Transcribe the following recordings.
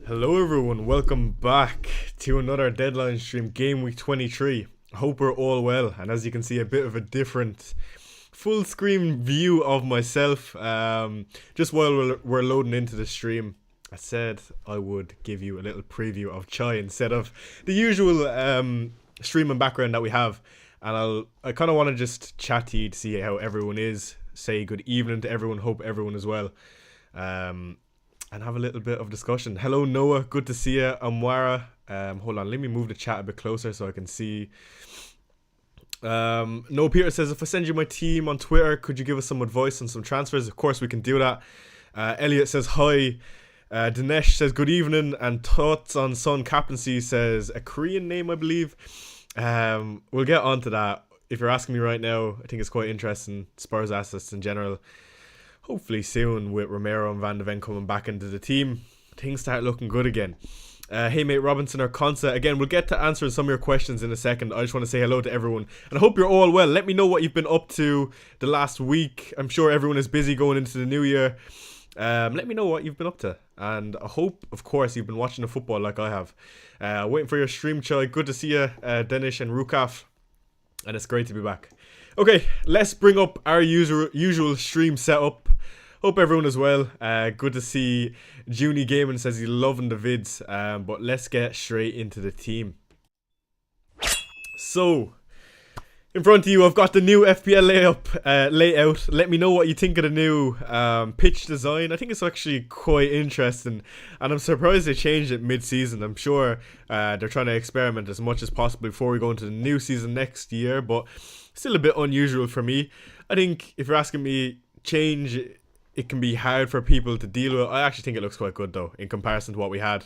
Hello everyone, welcome back to another deadline stream, game week 23. I hope we're all well, and as you can see, a bit of a different full screen view of myself. Just while we're loading into the stream, I said I would give you a little preview of Chai instead of the usual stream and background that we have. And I kind of want to just chat to you to see how everyone is, say good evening to everyone, hope everyone is well. And have a little bit of discussion. Hello Noah, good to see you. Amwara, hold on, let me move the chat a bit closer so I can see. Noah Peter says, if I send you my team on Twitter, could you give us some advice on some transfers? Of course we can do that. Elliot says hi. Dinesh says good evening, and thoughts on Son captaincy says a Korean name, I believe. We'll get on to that. If you're asking me right now, I think it's quite interesting. Spurs assets in general. Hopefully soon with Romero and Van de Ven coming back into the team, things start looking good again. Hey mate Robinson or Consa, again we'll get to answering some of your questions in a second. I just want to say hello to everyone and I hope you're all well. Let me know what you've been up to the last week. I'm sure everyone is busy going into the new year. Let me know what you've been up to, and I hope of course you've been watching the football like I have. Waiting for your stream, Chai. Good to see you, Denish and Rukaf, and it's great to be back. Okay, let's bring up our usual stream setup. Hope everyone is well. Good to see Junie Gaming says he's loving the vids. But let's get straight into the team. So, in front of you, I've got the new FPL layout. Let me know what you think of the new pitch design. I think it's actually quite interesting, and I'm surprised they changed it mid-season. I'm sure they're trying to experiment as much as possible before we go into the new season next year, but still a bit unusual for me. I think if you're asking me, change, it can be hard for people to deal with. I actually think it looks quite good though in comparison to what we had.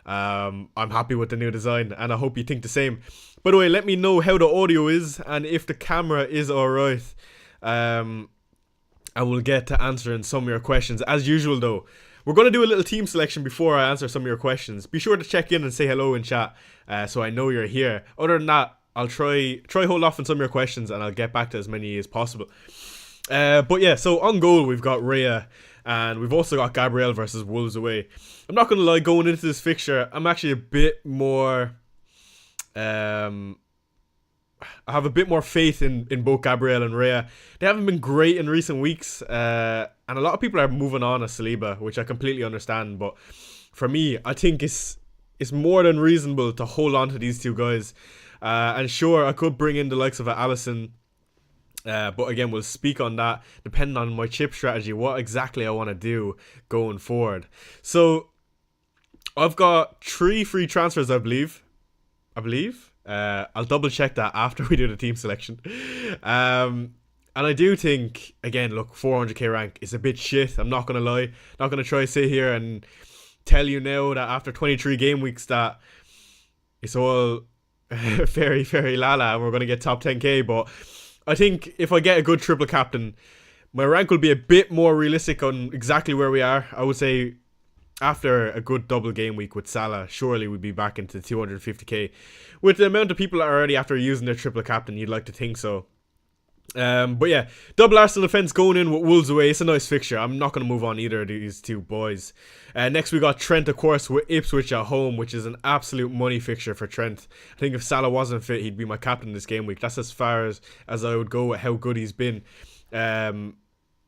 I'm happy with the new design and I hope you think the same. By the way, let me know how the audio is and if the camera is alright. And we'll get to answering some of your questions. As usual though, we're going to do a little team selection before I answer some of your questions. Be sure to check in and say hello in chat so I know you're here. Other than that, I'll try hold off on some of your questions and I'll get back to as many as possible. But yeah, so on goal we've got Raya and we've also got Gabriel versus Wolves away. I'm not going to lie, going into this fixture, I'm actually a bit more... I have a bit more faith in both Gabriel and Raya. They haven't been great in recent weeks, and a lot of people are moving on as Saliba, which I completely understand. But for me, I think it's more than reasonable to hold on to these two guys. And sure, I could bring in the likes of Alisson, but again, we'll speak on that depending on my chip strategy, what exactly I want to do going forward. So I've got 3 free transfers, I believe. I'll double check that after we do the team selection. And I do think, again, look, 400k rank is a bit shit. I'm not going to lie. Not going to try to sit here and tell you now that after 23 game weeks that it's all very, very lala and we're going to get top 10k. But I think if I get a good triple captain, my rank will be a bit more realistic on exactly where we are. I would say after a good double game week with Salah, surely we'd be back into 250k. With the amount of people that are already after using their triple captain, you'd like to think so. But yeah, double Arsenal defence going in with Wolves away. It's a nice fixture. I'm not going to move on either of these two boys. Next we got Trent, of course, with Ipswich at home, which is an absolute money fixture for Trent. I think if Salah wasn't fit, he'd be my captain this game week. That's as far as I would go with how good he's been.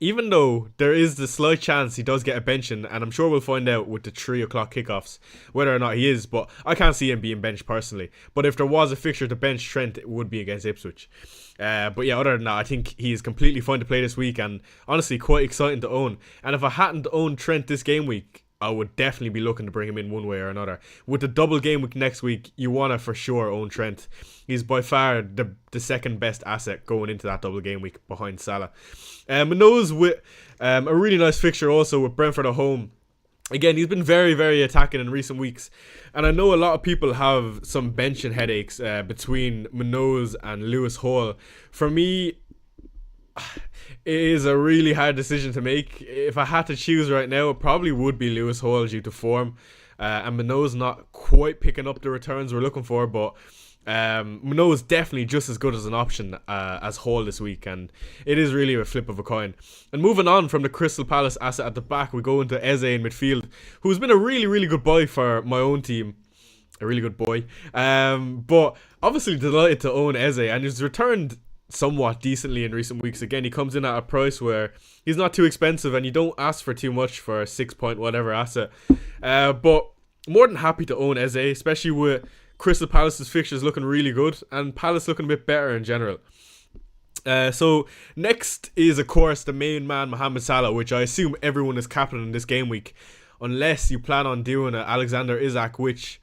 Even though there is the slight chance he does get a benching, and I'm sure we'll find out with the 3 o'clock kickoffs whether or not he is, but I can't see him being benched personally. But if there was a fixture to bench Trent, it would be against Ipswich. But yeah, other than that, I think he is completely fine to play this week and honestly quite exciting to own. And if I hadn't owned Trent this game week, I would definitely be looking to bring him in one way or another. With the double game week next week, you want to for sure own Trent. He's by far the second best asset going into that double game week behind Salah. Mano's with a really nice fixture also with Brentford at home. Again, he's been very, very attacking in recent weeks. And I know a lot of people have some benching headaches between Mano's and Lewis Hall. For me, it is a really hard decision to make. If I had to choose right now, it probably would be Lewis Hall due to form. And Mano's not quite picking up the returns we're looking for, but Mano is definitely just as good as an option as Hall this week, and it is really a flip of a coin. And moving on from the Crystal Palace asset at the back, we go into Eze in midfield, who's been a really, really good buy for my own team. A really good boy. But obviously delighted to own Eze, and he's returned somewhat decently in recent weeks. Again, he comes in at a price where he's not too expensive, and you don't ask for too much for a 6 point whatever asset. But more than happy to own Eze, especially with Crystal Palace's fixtures looking really good and Palace looking a bit better in general. So next is, of course, the main man, Mohamed Salah, which I assume everyone is captaining in this game week, unless you plan on doing an Alexander Isak, which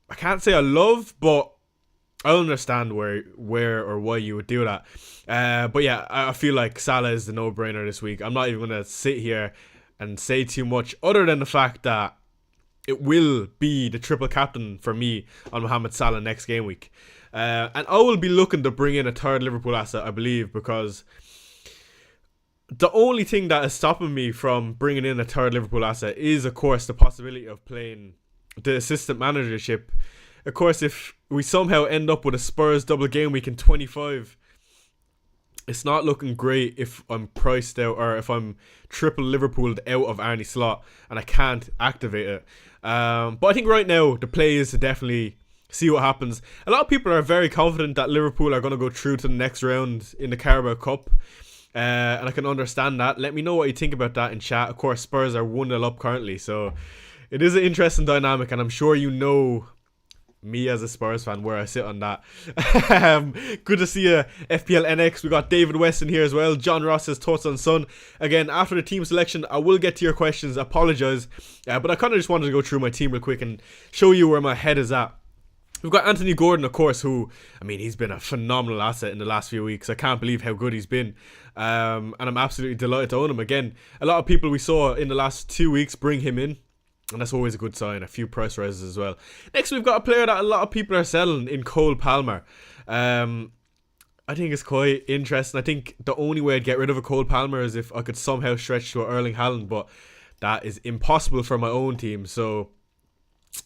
I can't say I love, but I understand where or why you would do that. But yeah, I feel like Salah is the no-brainer this week. I'm not even going to sit here and say too much other than the fact that it will be the triple captain for me on Mohamed Salah next game week. And I will be looking to bring in a third Liverpool asset, I believe, because the only thing that is stopping me from bringing in a third Liverpool asset is, of course, the possibility of playing the assistant managership. Of course, if we somehow end up with a Spurs double game week in 25, it's not looking great if I'm priced out or if I'm triple Liverpooled out of Arne Slot and I can't activate it. But I think right now the play is to definitely see what happens. A lot of people are very confident that Liverpool are going to go through to the next round in the Carabao Cup. And I can understand that. Let me know what you think about that in chat. Of course, Spurs are 1-0 up currently, so it is an interesting dynamic, and I'm sure you know me as a Spurs fan where I sit on that. Good to see you, FPL NX. We got David West in here as well. John Ross says thoughts on Son. Again, after the team selection, I will get to your questions. I apologise, but I kind of just wanted to go through my team real quick and show you where my head is at. We've got Anthony Gordon, of course, who, I mean, he's been a phenomenal asset in the last few weeks. I can't believe how good he's been. And I'm absolutely delighted to own him. Again, a lot of people we saw in the last 2 weeks bring him in, and that's always a good sign. A few price rises as well. Next, we've got a player that a lot of people are selling in Cole Palmer. I think it's quite interesting. I think the only way I'd get rid of a Cole Palmer is if I could somehow stretch to Erling Haaland, but that is impossible for my own team. So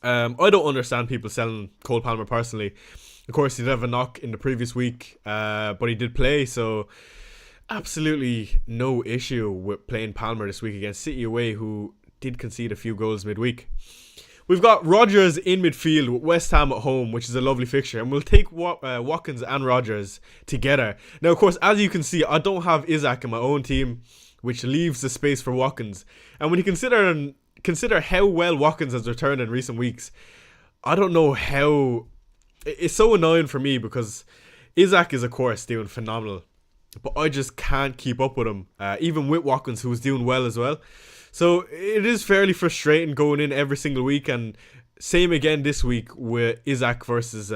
I don't understand people selling Cole Palmer personally. Of course, he did have a knock in the previous week, but he did play, so absolutely no issue with playing Palmer this week against City away, who did concede a few goals midweek. We've got Rodgers in midfield with West Ham at home, which is a lovely fixture, and we'll take Watkins and Rodgers together. Now, of course, as you can see, I don't have Isak in my own team, which leaves the space for Watkins. And when you consider how well Watkins has returned in recent weeks, I don't know how. It's so annoying for me because Isak is, of course, doing phenomenal, but I just can't keep up with him, even with Watkins, who's doing well as well. So it is fairly frustrating going in every single week, and same again this week with Isak versus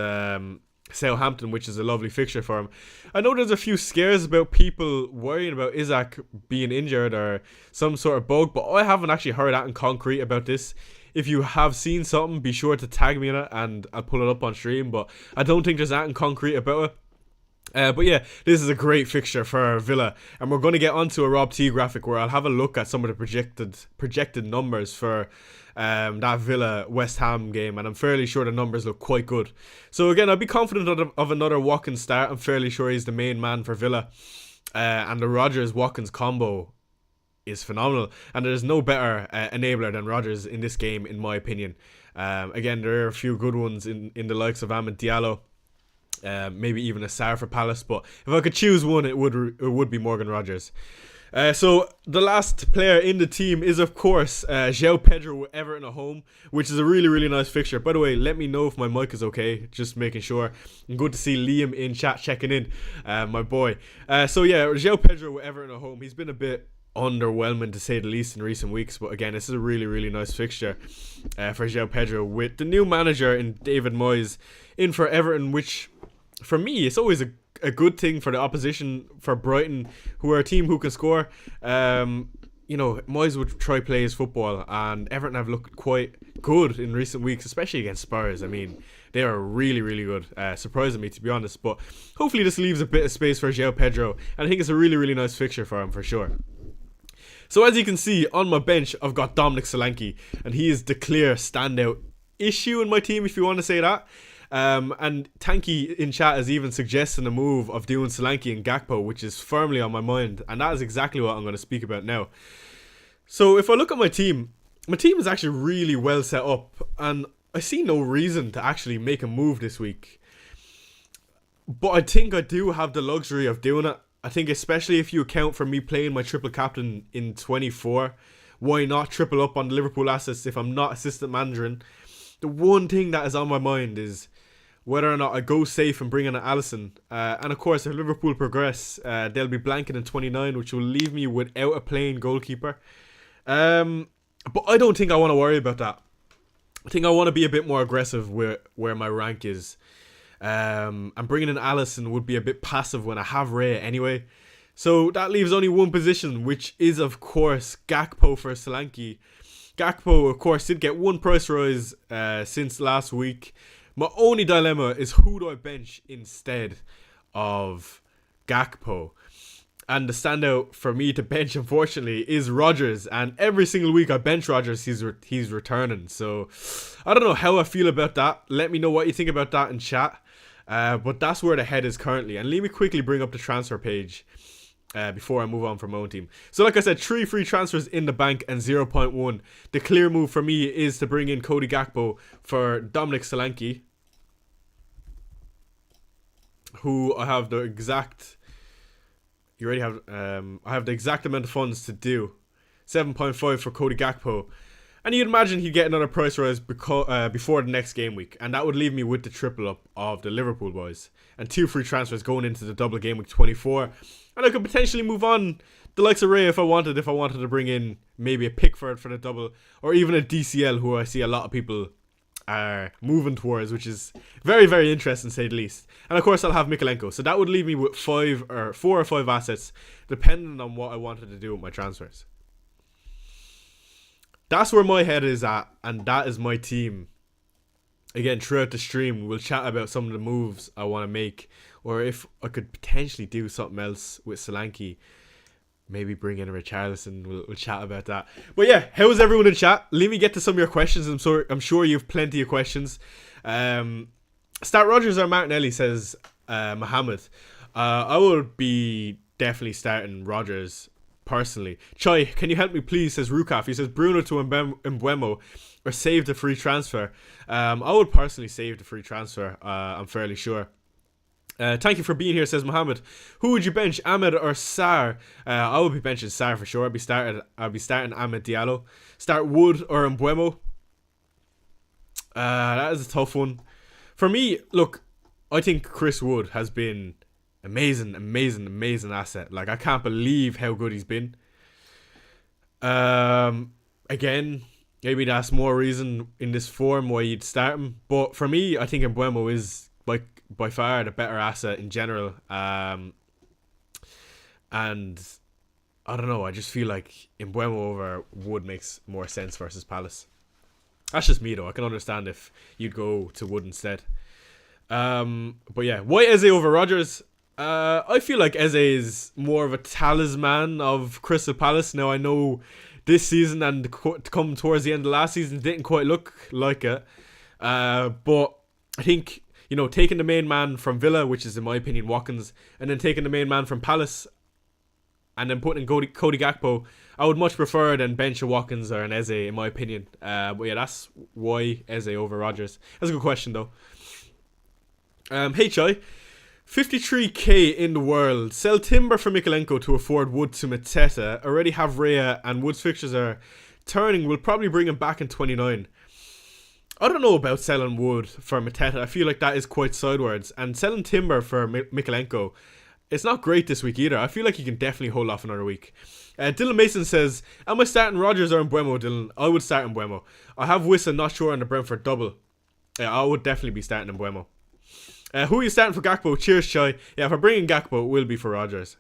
Southampton, which is a lovely fixture for him. I know there's a few scares about people worrying about Isak being injured or some sort of bug, but I haven't actually heard that in concrete about this. If you have seen something, be sure to tag me in it and I'll pull it up on stream, but I don't think there's that in concrete about it. But yeah, this is a great fixture for Villa, and we're going to get onto a Rob T graphic where I'll have a look at some of the projected numbers for that Villa West Ham game, and I'm fairly sure the numbers look quite good. So again, I'd be confident of another Watkins start. I'm fairly sure he's the main man for Villa, and the Rodgers-Watkins combo is phenomenal, and there's no better enabler than Rodgers in this game, in my opinion. Again, there are a few good ones in the likes of Amad Diallo. Maybe even a Sarr for Palace, but if I could choose one, it would be Morgan Rodgers. So the last player in the team is, of course, João Pedro with Everton at home, which is a really, really nice fixture. By the way, let me know if my mic is okay, just making sure. And good to see Liam in chat checking in, my boy. So yeah, João Pedro with Everton at home. He's been a bit underwhelming to say the least in recent weeks, but again, this is a really, really nice fixture for João Pedro with the new manager in David Moyes in for Everton, which for me, it's always a good thing for the opposition, for Brighton, who are a team who can score. Moyes would try play his football, and Everton have looked quite good in recent weeks, especially against Spurs. I mean, they are really, really good, surprising me, to be honest. But hopefully this leaves a bit of space for João Pedro, and I think it's a really, really nice fixture for him, for sure. So as you can see, on my bench, I've got Dominic Solanke, and he is the clear standout issue in my team, if you want to say that. And Tanky in chat is even suggesting a move of doing Solanke and Gakpo, which is firmly on my mind, and that is exactly what I'm going to speak about now. So if I look at my team is actually really well set up, and I see no reason to actually make a move this week. But I think I do have the luxury of doing it. I think especially if you account for me playing my triple captain in 24, why not triple up on the Liverpool assets if I'm not assistant managing? The one thing that is on my mind is whether or not I go safe and bring in an Alisson. And of course, if Liverpool progress, they'll be blanking in 29, which will leave me without a playing goalkeeper. But I don't think I want to worry about that. I think I want to be a bit more aggressive where my rank is. And bringing in Alisson would be a bit passive when I have Raya anyway. So that leaves only one position, which is of course Gakpo for Solanke. Gakpo of course did get one price rise since last week. My only dilemma is who do I bench instead of Gakpo. And the standout for me to bench, unfortunately, is Rodgers. And every single week I bench Rodgers, he's returning. So I don't know how I feel about that. Let me know what you think about that in chat. But that's where the head is currently. And let me quickly bring up the transfer page before I move on from my own team. So like I said, 3 free transfers in the bank and 0.1. The clear move for me is to bring in Cody Gakpo for Dominic Solanke, who I have the exact... You already have. I have the exact amount of funds to do 7.5 for Cody Gakpo, and you'd imagine he'd get another price rise before the next game week, and that would leave me with the triple up of the Liverpool boys and 2 free transfers going into the double game week 24, and I could potentially move on the likes of Ray if I wanted to bring in maybe a Pickford for the double, or even a DCL, who I see a lot of people are moving towards, which is very, very interesting to say the least. And of course I'll have Mikalenko, so that would leave me with 4 or 5 assets depending on what I wanted to do with my transfers. That's where my head is at, and that is my team. Again, throughout the stream we'll chat about some of the moves I want to make, or if I could potentially do something else with Solanke. Maybe bring in a Richarlison. We'll chat about that. But yeah, how's everyone in chat? Let me get to some of your questions. I'm sure you have plenty of questions. Start Rodgers or Martinelli, says Mohammed. I would be definitely starting Rodgers personally. Choi, can you help me please, says Rukaf. He says Bruno to Mbeumo or save the free transfer. I would personally save the free transfer. I'm fairly sure. Thank you for being here, says Mohammed. Who would you bench, Ahmed or Sarr? I would be benching Sarr for sure. I'd be starting Ahmed Diallo. Start Wood or Mbeumo. That is a tough one. For me, look, I think Chris Wood has been amazing asset. Like, I can't believe how good he's been. Again, maybe that's more reason in this form why you'd start him. But for me, I think Mbeumo is by far the better asset in general. And I don't know, I just feel like Mbeumo over Wood makes more sense versus Palace. That's just me though. I can understand if you'd go to Wood instead. But yeah, why Eze over Rodgers? I feel like Eze is more of a talisman of Crystal Palace. Now I know this season and come towards the end of last season didn't quite look like it. But I think, you know, taking the main man from Villa, which is in my opinion Watkins, and then taking the main man from Palace and then putting Cody Gakpo, I would much prefer than bench a Watkins or an Eze in my opinion. But yeah, that's why Eze over Rodgers. That's a good question though. HI 53k in the world. Sell Timber for Mikalenko to afford Wood to Mateta. Already have Raya, and Wood's fixtures are turning. We'll probably bring him back in 29. I don't know about selling Wood for Mateta. I feel like that is quite sideways. And selling Timber for Mikalenko, it's not great this week either. I feel like you can definitely hold off another week. Dylan Mason says, am I starting Rodgers or Mbeumo, Dylan? I would start Mbeumo. I have Wissa, not sure, on the Brentford double. Yeah, I would definitely be starting Mbeumo. Who are you starting for Gakpo? Cheers, Chai. Yeah, if I'm bringing Gakpo, it will be for Rodgers.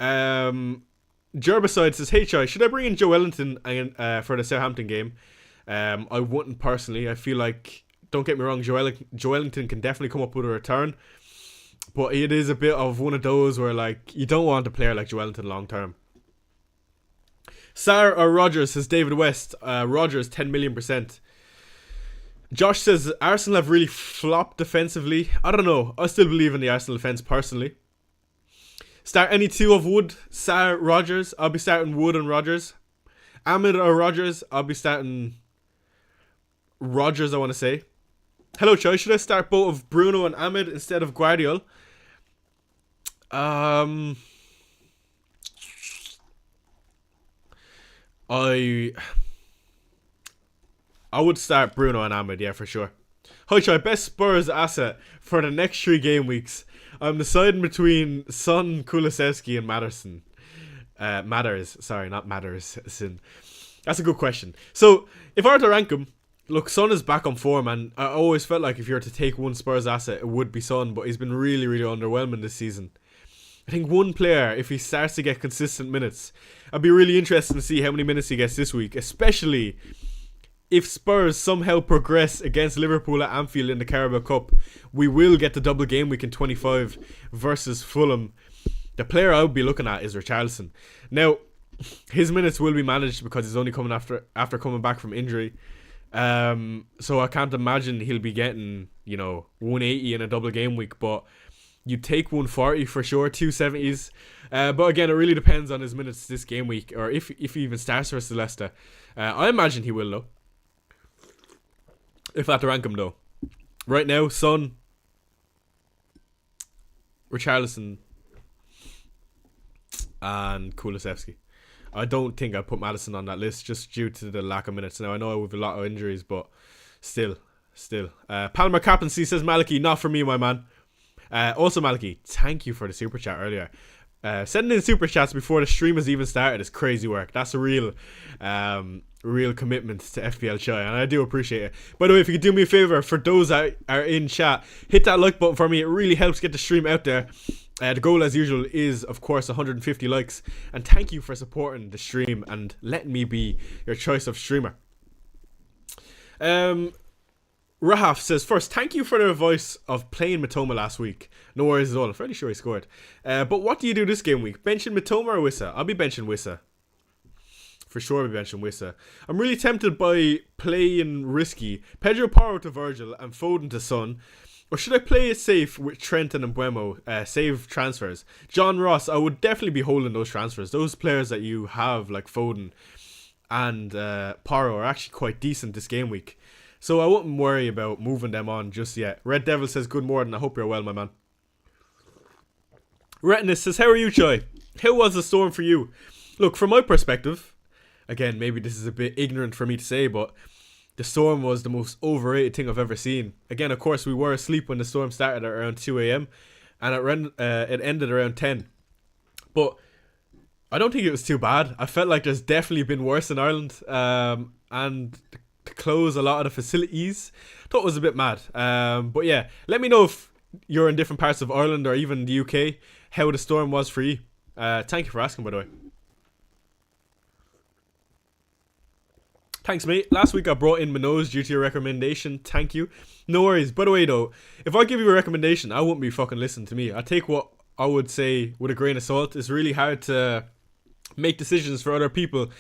Gerbicide says, hey, Chai, should I bring in Joe Wellington for the Southampton game? I wouldn't personally. I feel like, don't get me wrong, Joe Wellington can definitely come up with a return, but it is a bit of one of those where, like, you don't want a player like Joe Wellington long term. Sarr or Rodgers, says David West. Rodgers 10 million %. Josh says Arsenal have really flopped defensively. I don't know. I still believe in the Arsenal defense personally. Start any two of Wood, Sarr, Rodgers. I'll be starting Wood and Rodgers. Ahmed or Rodgers. I'll be starting Rodgers, I want to say. Hello, Choi. Should I start both of Bruno and Ahmed instead of Guardiola? I would start Bruno and Ahmed, yeah, for sure. Hi, Choi. Best Spurs asset for the next 3 game weeks. I'm deciding between Son, Kulusevski, and Maddison. Matters. Sorry, not Matterson. That's a good question. So, if I were to rank them, look, Son is back on form, and I always felt like if you were to take one Spurs asset, it would be Son, but he's been really, really underwhelming this season. I think one player, if he starts to get consistent minutes, I'd be really interested to see how many minutes he gets this week, especially if Spurs somehow progress against Liverpool at Anfield in the Carabao Cup. We will get the double game week in 25 versus Fulham. The player I would be looking at is Richarlison. Now, his minutes will be managed because he's only coming after coming back from injury. So I can't imagine he'll be getting, 180 in a double game week, but you'd take 140 for sure, 270s. But again, it really depends on his minutes this game week, or if he even starts versus Leicester. I imagine he will, though. If I had to rank him, though. Right now, Son, Richarlison, and Kulusevski. I don't think I'd put Maddison on that list just due to the lack of minutes. Now, I know we have a lot of injuries, but still. Palmer captaincy, says Maliki. Not for me, my man. Also, Maliki, thank you for the super chat earlier. Sending in super chats before the stream has even started is crazy work. That's a real commitment to FPL Chai, and I do appreciate it. By the way, if you could do me a favor, for those that are in chat, hit that like button for me. It really helps get the stream out there. The goal, as usual, is, of course, 150 likes. And thank you for supporting the stream and letting me be your choice of streamer. Rahaf says, first, thank you for the advice of playing Mitoma last week. No worries at all. I'm fairly sure he scored. But what do you do this game week? Benching Mitoma or Wissa? I'll be benching Wissa. For sure I'll be benching Wissa. I'm really tempted by playing risky. Pedro Porro to Virgil and Foden to Son. Or should I play it safe with Trent and Mbeumo? Save transfers. John Ross, I would definitely be holding those transfers. Those players that you have, like Foden and Porro, are actually quite decent this game week. So I wouldn't worry about moving them on just yet. Red Devil says, good morning. I hope you're well, my man. Retinus says, how are you, Choi? How was the storm for you? Look, from my perspective, again, maybe this is a bit ignorant for me to say, but the storm was the most overrated thing I've ever seen. Again, of course, we were asleep when the storm started at around 2 a.m. and it ended around 10. But I don't think it was too bad. I felt like there's definitely been worse in Ireland. And to close a lot of the facilities, thought it was a bit mad. But yeah, let me know if you're in different parts of Ireland or even the UK, how the storm was for you. Thank you for asking, by the way. Thanks, mate. Last week I brought in Minoz due to your recommendation. Thank you. No worries. By the way, though, if I give you a recommendation, I wouldn't be fucking listening to me. I take what I would say with a grain of salt. It's really hard to make decisions for other people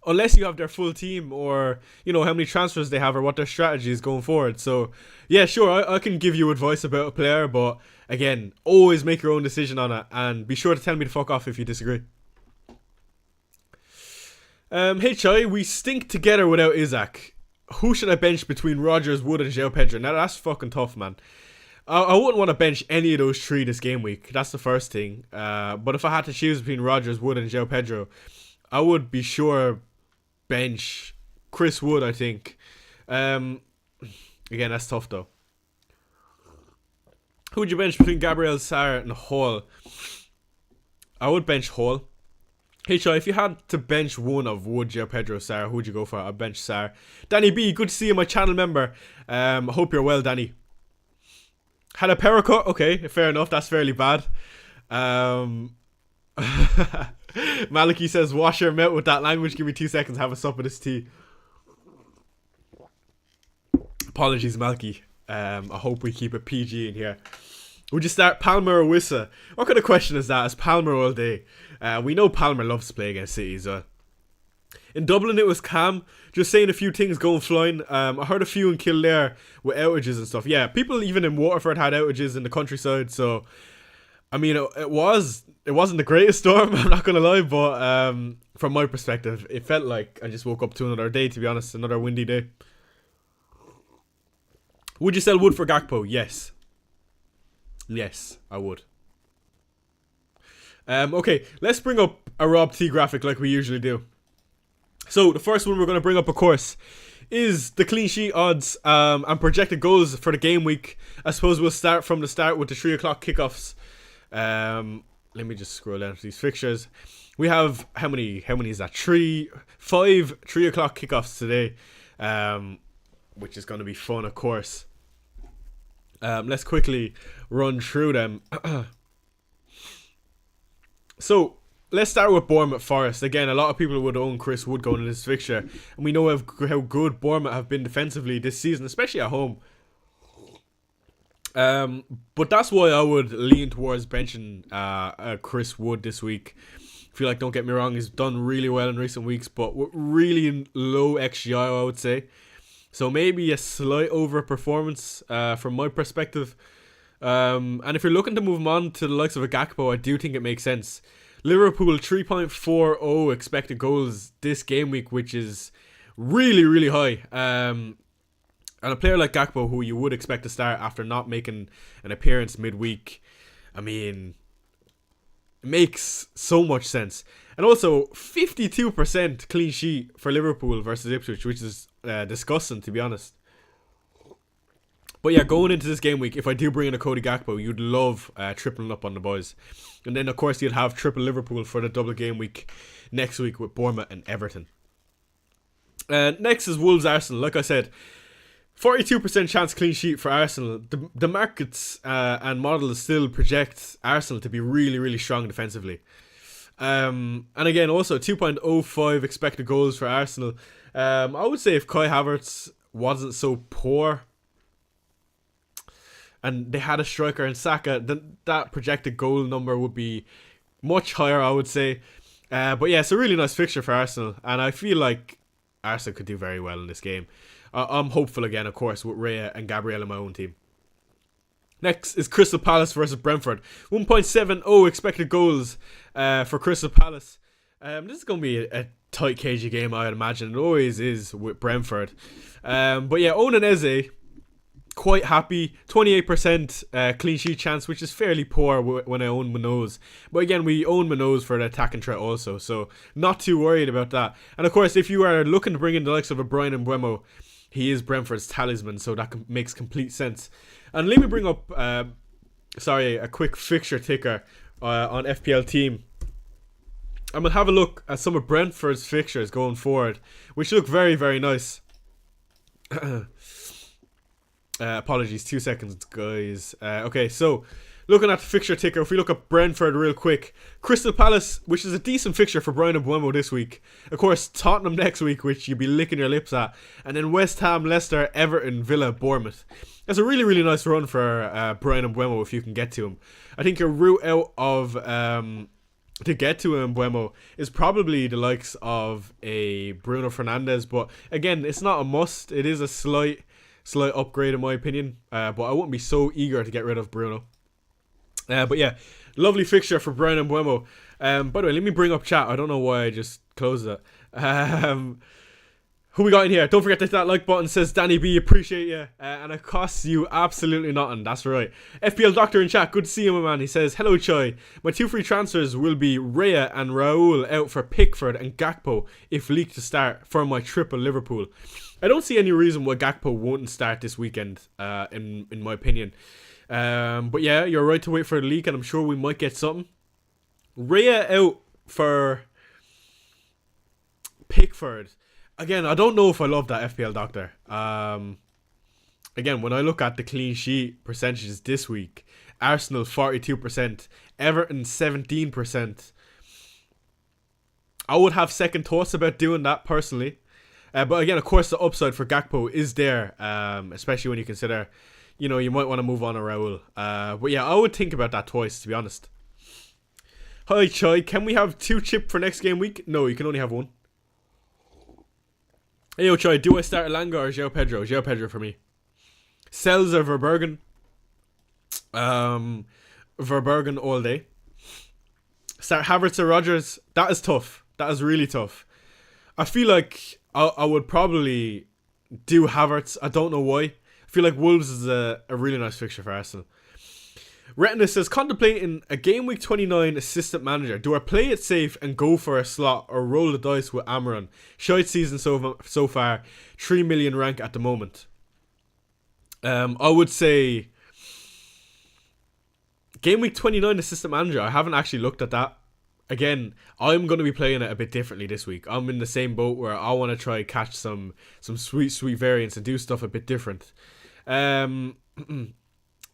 unless you have their full team or, how many transfers they have or what their strategy is going forward. So, yeah, sure, I can give you advice about a player, but again, always make your own decision on it and be sure to tell me to fuck off if you disagree. Hey Chai, we stink together without Isaac. Who should I bench between Rodgers, Wood and João Pedro? Now that's fucking tough, man. I wouldn't want to bench any of those 3 this game week. That's the first thing. But if I had to choose between Rodgers, Wood and João Pedro, I would be sure bench Chris Wood, I think. Again, that's tough though. Who would you bench between Gabriel, Sarr and Hall? I would bench Hall. Hey Chai, if you had to bench one of Wood, João Pedro, Sarr, who would you go for? I'd bench Sarr. Danny B, good to see you, my channel member. Hope you're well, Danny. Had a power cut? Okay, fair enough, that's fairly bad. Maliki says, wash your mouth with that language. Give me 2 seconds, have a sup of this tea. Apologies, Maliki. I hope we keep it PG in here. Would you start Palmer or Wissa? What kind of question is that? It's Palmer all day. We know Palmer loves to play against City as well. In Dublin, it was calm, just saying a few things going flying. I heard a few in Kildare with outages and stuff. Yeah, people even in Waterford had outages in the countryside. So, I mean, it wasn't the greatest storm. I'm not gonna lie, but from my perspective, it felt like I just woke up to another day. To be honest, another windy day. Would you sell Wood for Gakpo? Yes. Yes, I would. Okay, let's bring up a Rob T graphic like we usually do. So the first one we're going to bring up, of course, is the clean sheet odds and projected goals for the game week. I suppose we'll start from the start with the 3 o'clock kickoffs. Let me just scroll down to these fixtures. We have, how many is that? 5 3 o'clock kickoffs today, which is going to be fun, of course. Let's quickly run through them. So, let's start with Bournemouth Forest. Again, a lot of people would own Chris Wood going into this fixture. And we know how good Bournemouth have been defensively this season, especially at home. But that's why I would lean towards benching Chris Wood this week. I feel like, don't get me wrong, he's done really well in recent weeks, but with really low XGI, I would say. So maybe a slight overperformance from my perspective. And if you're looking to move him on to the likes of a Gakpo, I do think it makes sense. Liverpool 3.40 expected goals this game week, which is really, really high. And a player like Gakpo, who you would expect to start after not making an appearance midweek, I mean, it makes so much sense. And also, 52% clean sheet for Liverpool versus Ipswich, which is disgusting, to be honest. But yeah, going into this game week, if I do bring in a Cody Gakpo, you'd love tripling up on the boys. And then, of course, you'd have triple Liverpool for the double game week next week with Bournemouth and Everton. Next is Wolves Arsenal. Like I said, 42% chance clean sheet for Arsenal. The markets and models still project Arsenal to be really, really strong defensively. And again, also 2.05 expected goals for Arsenal. I would say if Kai Havertz wasn't so poor and they had a striker in Saka, then that projected goal number would be much higher, I would say. But yeah, it's a really nice fixture for Arsenal, and I feel like Arsenal could do very well in this game. I'm hopeful again, of course, with Raya and Gabriel in my own team. Next is Crystal Palace versus Brentford. 1.70 expected goals for Crystal Palace. This is going to be a tight, cagey game, I'd imagine. It always is with Brentford. But yeah, owning Eze, quite happy. 28% clean sheet chance, which is fairly poor when I own Manoz. But again, we own Manoz for the attacking threat also, so not too worried about that. And of course, if you are looking to bring in the likes of a Brian Mbeumo, he is Brentford's talisman, so that makes complete sense. And let me bring up, a quick fixture ticker on FPL team. I'm going to have a look at some of Brentford's fixtures going forward, which look very, very nice. Apologies, 2 seconds, guys. Okay, so looking at the fixture ticker, if we look at Brentford real quick, Crystal Palace, which is a decent fixture for Brian Mbeumo this week. Of course, Tottenham next week, which you'll be licking your lips at. And then West Ham, Leicester, Everton, Villa, Bournemouth. That's a really, really nice run for Brian Mbeumo if you can get to him. I think your route out of to get to Mbeumo is probably the likes of a Bruno Fernandes. But again, it's not a must. It is a slight upgrade in my opinion. But I wouldn't be so eager to get rid of Bruno. But yeah, lovely fixture for Brian Mbeumo. By the way, let me bring up chat. I don't know why I just closed it. Who we got in here? Don't forget to hit that like button. Says Danny B, appreciate you. And it costs you absolutely nothing. That's right. FPL Doctor in chat. Good to see you, my man. He says, hello, Choi. My 2 free transfers will be Raya and Raul out for Pickford and Gakpo if leaked to start for my triple Liverpool. I don't see any reason why Gakpo won't start this weekend, in my opinion. But yeah, you're right to wait for the leak, and I'm sure we might get something. Raya out for Pickford. Again, I don't know if I love that FPL Doctor. Again, when I look at the clean sheet percentages this week, Arsenal 42%, Everton 17%. I would have second thoughts about doing that personally. But again, of course, the upside for Gakpo is there, especially when you consider, you know, you might want to move on a Raul. But yeah, I would think about that twice, to be honest. Hi, Choi. Can we have 2 chip for next game week? No, you can only have 1. Hey, yo, Choi, do I start Elanga or João Pedro? João Pedro for me. Sells or Verbergen? Verbergen all day. Start Havertz or Rodgers? That is tough. That is really tough. I feel like I would probably do Havertz. I don't know why. I feel like Wolves is a really nice fixture for Arsenal. Retina says, contemplating a game week 29 assistant manager. Do I play it safe and go for a slot or roll the dice with Amaran? Shite season so far. 3 million rank at the moment. I would say game week 29 assistant manager. I haven't actually looked at that. Again, I'm going to be playing it a bit differently this week. I'm in the same boat where I want to try catch some sweet variants and do stuff a bit different.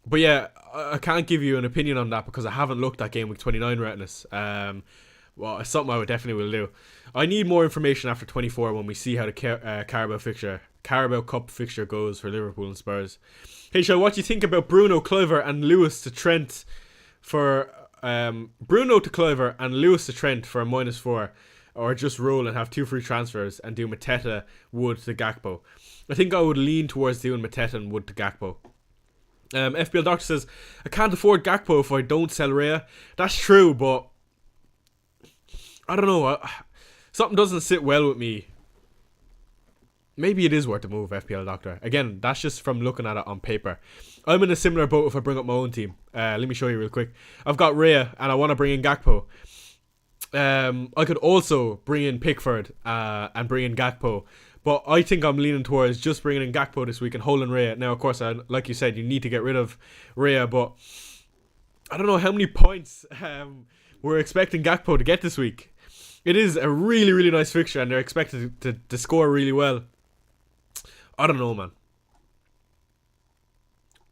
But yeah, I can't give you an opinion on that because I haven't looked at game week 29 Retinas. Well, it's something I would definitely will do. I need more information after 24 when we see how the Carabao Cup fixture goes for Liverpool and Spurs. Hey, Sean, what do you think about Bruno, Kluivert and Lewis to Trent for Bruno to Kluivert and Lewis to Trent for a -4, or just roll and have 2 free transfers and do Mateta, Wood to Gakpo? I think I would lean towards doing Mateta and Wood to Gakpo. FPL Doctor says, I can't afford Gakpo if I don't sell Raya. That's true, but I don't know. Something doesn't sit well with me. Maybe it is worth the move, FPL Doctor. Again, that's just from looking at it on paper. I'm in a similar boat if I bring up my own team. Let me show you real quick. I've got Raya and I want to bring in Gakpo. I could also bring in Pickford and bring in Gakpo. But I think I'm leaning towards just bringing in Gakpo this week and holding Raya. Now, of course, like you said, you need to get rid of Raya, but I don't know how many points we're expecting Gakpo to get this week. It is a really, really nice fixture, and they're expected to score really well. I don't know, man.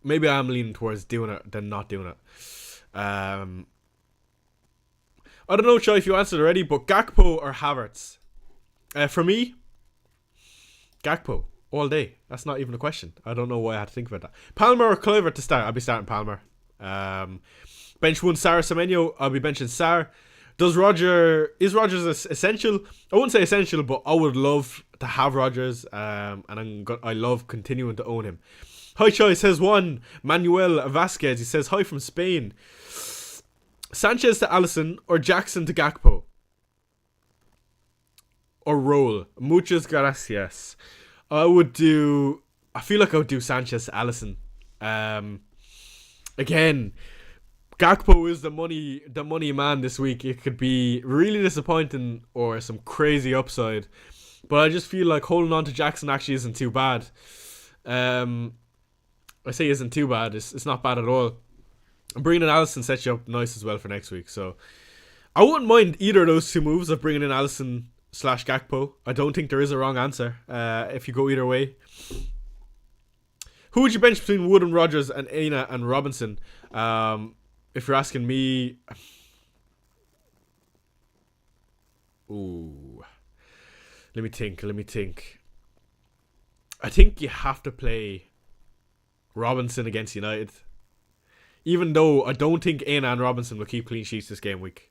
Maybe I'm leaning towards doing it than not doing it. I don't know, Chai, if you answered already, but Gakpo or Havertz? For me, Gakpo all day. That's not even a question. I don't know why I had to think about that. Palmer or Kluivert to start? I'll be starting Palmer. Bench one Sarr Semenyo. I'll be benching Sarr. Is Rodgers essential? I wouldn't say essential, but I would love to have Rodgers. And I love continuing to own him. Hi Choice says one. Manuel Vasquez. He says hi from Spain. Sanchez to Alisson or Jackson to Gakpo? Or roll? Muchas gracias. I feel like I would do Sanchez to Alisson. Again, Gakpo is the money man this week. It could be really disappointing or some crazy upside. But I just feel like holding on to Jackson actually isn't too bad. I say isn't too bad. It's not bad at all. And bringing in Alisson sets you up nice as well for next week. So I wouldn't mind either of those two moves of bringing in Alisson / Gakpo. I don't think there is a wrong answer if you go either way. Who would you bench between Wood and Rodgers and Aina and Robinson? If you're asking me... Ooh. Let me think. I think you have to play Robinson against United. Even though I don't think Aina and Robinson will keep clean sheets this game week.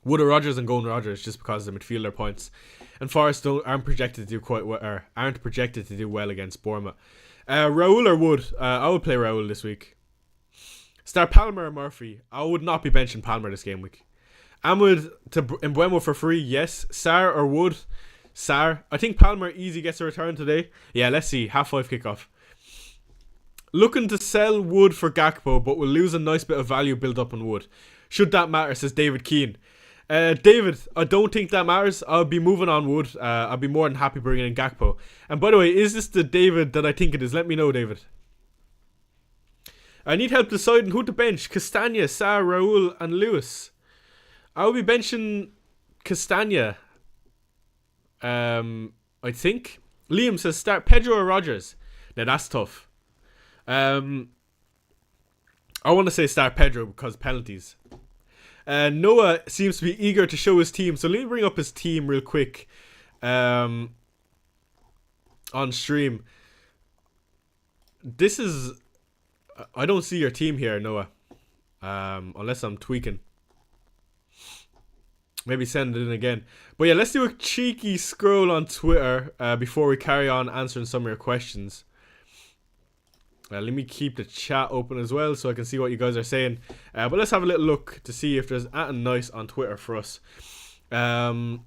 Wood or Rodgers and going Rodgers just because of the midfielder points. And Forest aren't projected to do well against Bournemouth. Raul or Wood? I would play Raul this week. Start Palmer or Murphy? I would not be benching Palmer this game week. Ahmed to Mbuemo for free, yes. Sarr or Wood? Sarr. I think Palmer easy gets a return today. Yeah, let's see. 5:30 kickoff. Looking to sell Wood for Gakpo, but will lose a nice bit of value built up on Wood. Should that matter, says David Keane. David, I don't think that matters. I'll be moving on Wood. I'll be more than happy bringing in Gakpo. And by the way, is this the David that I think it is? Let me know, David. I need help deciding who to bench. Castagna, Sarr, Raul and Lewis. I'll be benching Castagna. I think. Liam says start Pedro or Rodgers. Now that's tough. I want to say start Pedro because penalties. Noah seems to be eager to show his team, so let me bring up his team real quick on stream. This is... I don't see your team here, Noah, unless I'm tweaking. Maybe send it in again. But yeah, let's do a cheeky scroll on Twitter before we carry on answering some of your questions. Let me keep the chat open as well so I can see what you guys are saying. But let's have a little look to see if there's anything nice on Twitter for us. By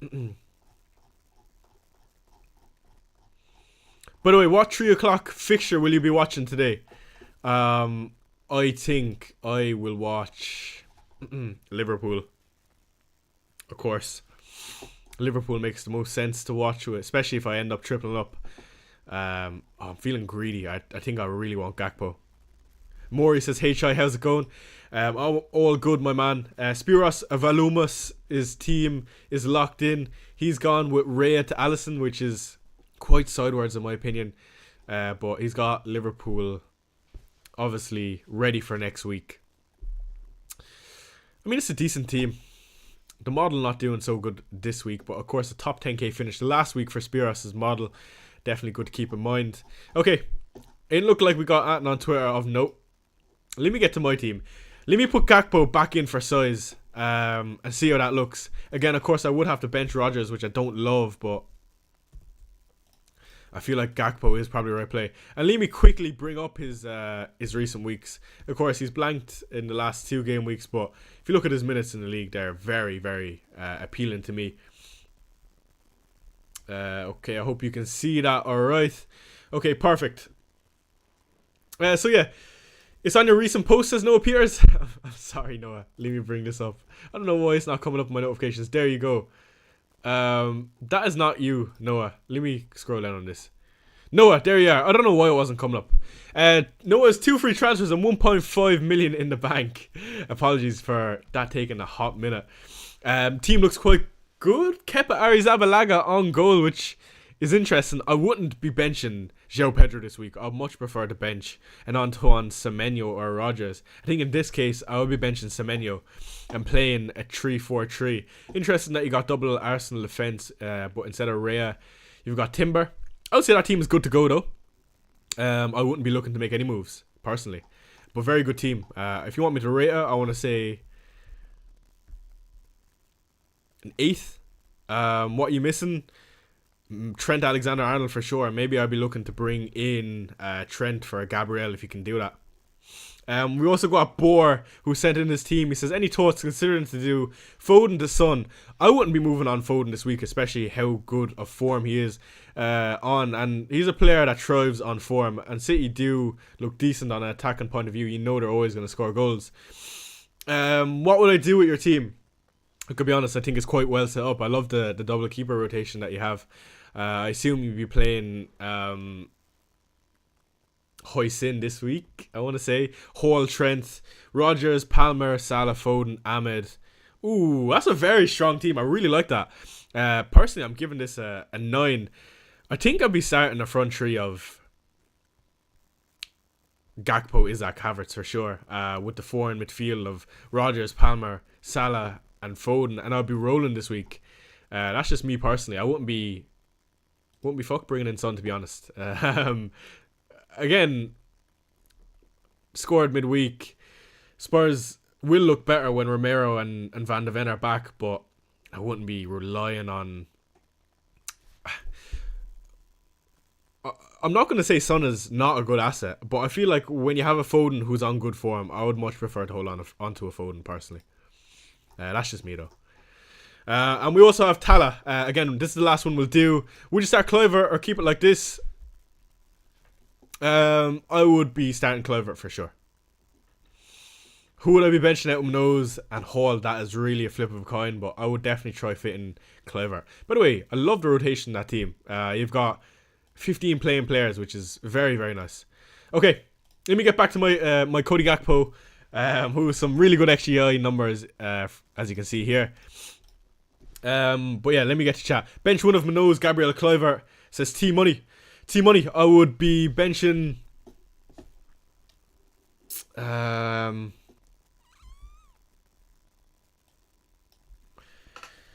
the way, what 3 o'clock fixture will you be watching today? I think I will watch Liverpool. Of course. Liverpool makes the most sense to watch with, especially if I end up tripling up. I'm feeling greedy. I think I really want Gakpo. Maury says, "Hey Chai, how's it going?" All good, my man. Spiros Avalumas, his team is locked in. He's gone with Raya to Alisson, which is quite sideways in my opinion. But he's got Liverpool obviously ready for next week. I mean, it's a decent team. The model not doing so good this week, but of course a top 10k finish last week for Spiros' model. Definitely good to keep in mind. Okay, it looked like we got Atten on Twitter of note. Let me get to my team. Let me put Gakpo back in for size and see how that looks. Again, of course, I would have to bench Rodgers, which I don't love, but I feel like Gakpo is probably the right play. And let me quickly bring up his recent weeks. Of course, he's blanked in the last 2 game weeks, but if you look at his minutes in the league, they're very, very appealing to me. Okay, I hope you can see that alright. Okay, perfect. So yeah, it's on your recent post, says Noah Peters. I'm sorry, Noah. Let me bring this up. I don't know why it's not coming up in my notifications. There you go. That is not you, Noah. Let me scroll down on this. Noah, there you are. I don't know why it wasn't coming up. Noah has 2 free transfers and 1.5 million in the bank. Apologies for that taking a hot minute. Team looks quite good. Kepa Arrizabalaga on goal, which is interesting. I wouldn't be benching João Pedro this week. I'd much prefer to bench an Antoine Semenyo or Rodgers. I think in this case, I would be benching Semenyo and playing a 3-4-3. Interesting that you got double Arsenal defence, but instead of Raya, you've got Timber. I would say that team is good to go though. I wouldn't be looking to make any moves, personally. But very good team. If you want me to rate it, I want to say an 8th. What are you missing? Trent Alexander-Arnold for sure. Maybe I'll be looking to bring in Trent for Gabriel if you can do that. We also got Boar, who sent in his team. He says, any thoughts considering to do Foden to Son? I wouldn't be moving on Foden this week, especially how good of form he is on. And he's a player that thrives on form. And City do look decent on an attacking point of view. You know they're always going to score goals. What would I do with your team? I could be honest, I think it's quite well set up. I love the double keeper rotation that you have. I assume you'll be playing Hoisin this week, I want to say. Hall, Trent, Rodgers, Palmer, Salah, Foden, Ahmed. Ooh, that's a very strong team. I really like that. Personally, I'm giving this a 9. I think I'll be starting a front 3 of Gakpo, Isaac, Havertz for sure. With the 4 in midfield of Rodgers, Palmer, Salah, and Foden, and I'll be rolling this week. That's just me personally. I wouldn't be fuck bringing in Son, to be honest. Again, scored midweek. Spurs will look better when Romero and Van de Ven are back, but I wouldn't be relying on. I'm not going to say Son is not a good asset, but I feel like when you have a Foden who's on good form, I would much prefer to hold onto a Foden personally. That's just me though. And we also have Tala. Again, this is the last one we'll do. Would you start Kluivert or keep it like this? I would be starting Kluivert for sure. Who would I be benching out? Nose and Hall. That is really a flip of a coin, but I would definitely try fitting Kluivert. By the way, I love the rotation in that team. You've got 15 playing players, which is very, very nice. Okay, let me get back to my Cody Gakpo, who has some really good XGI numbers, as you can see here. But yeah, let me get to chat. Bench one of my nose, Gabriel Kluivert, says T-Money. T-Money, I would be benching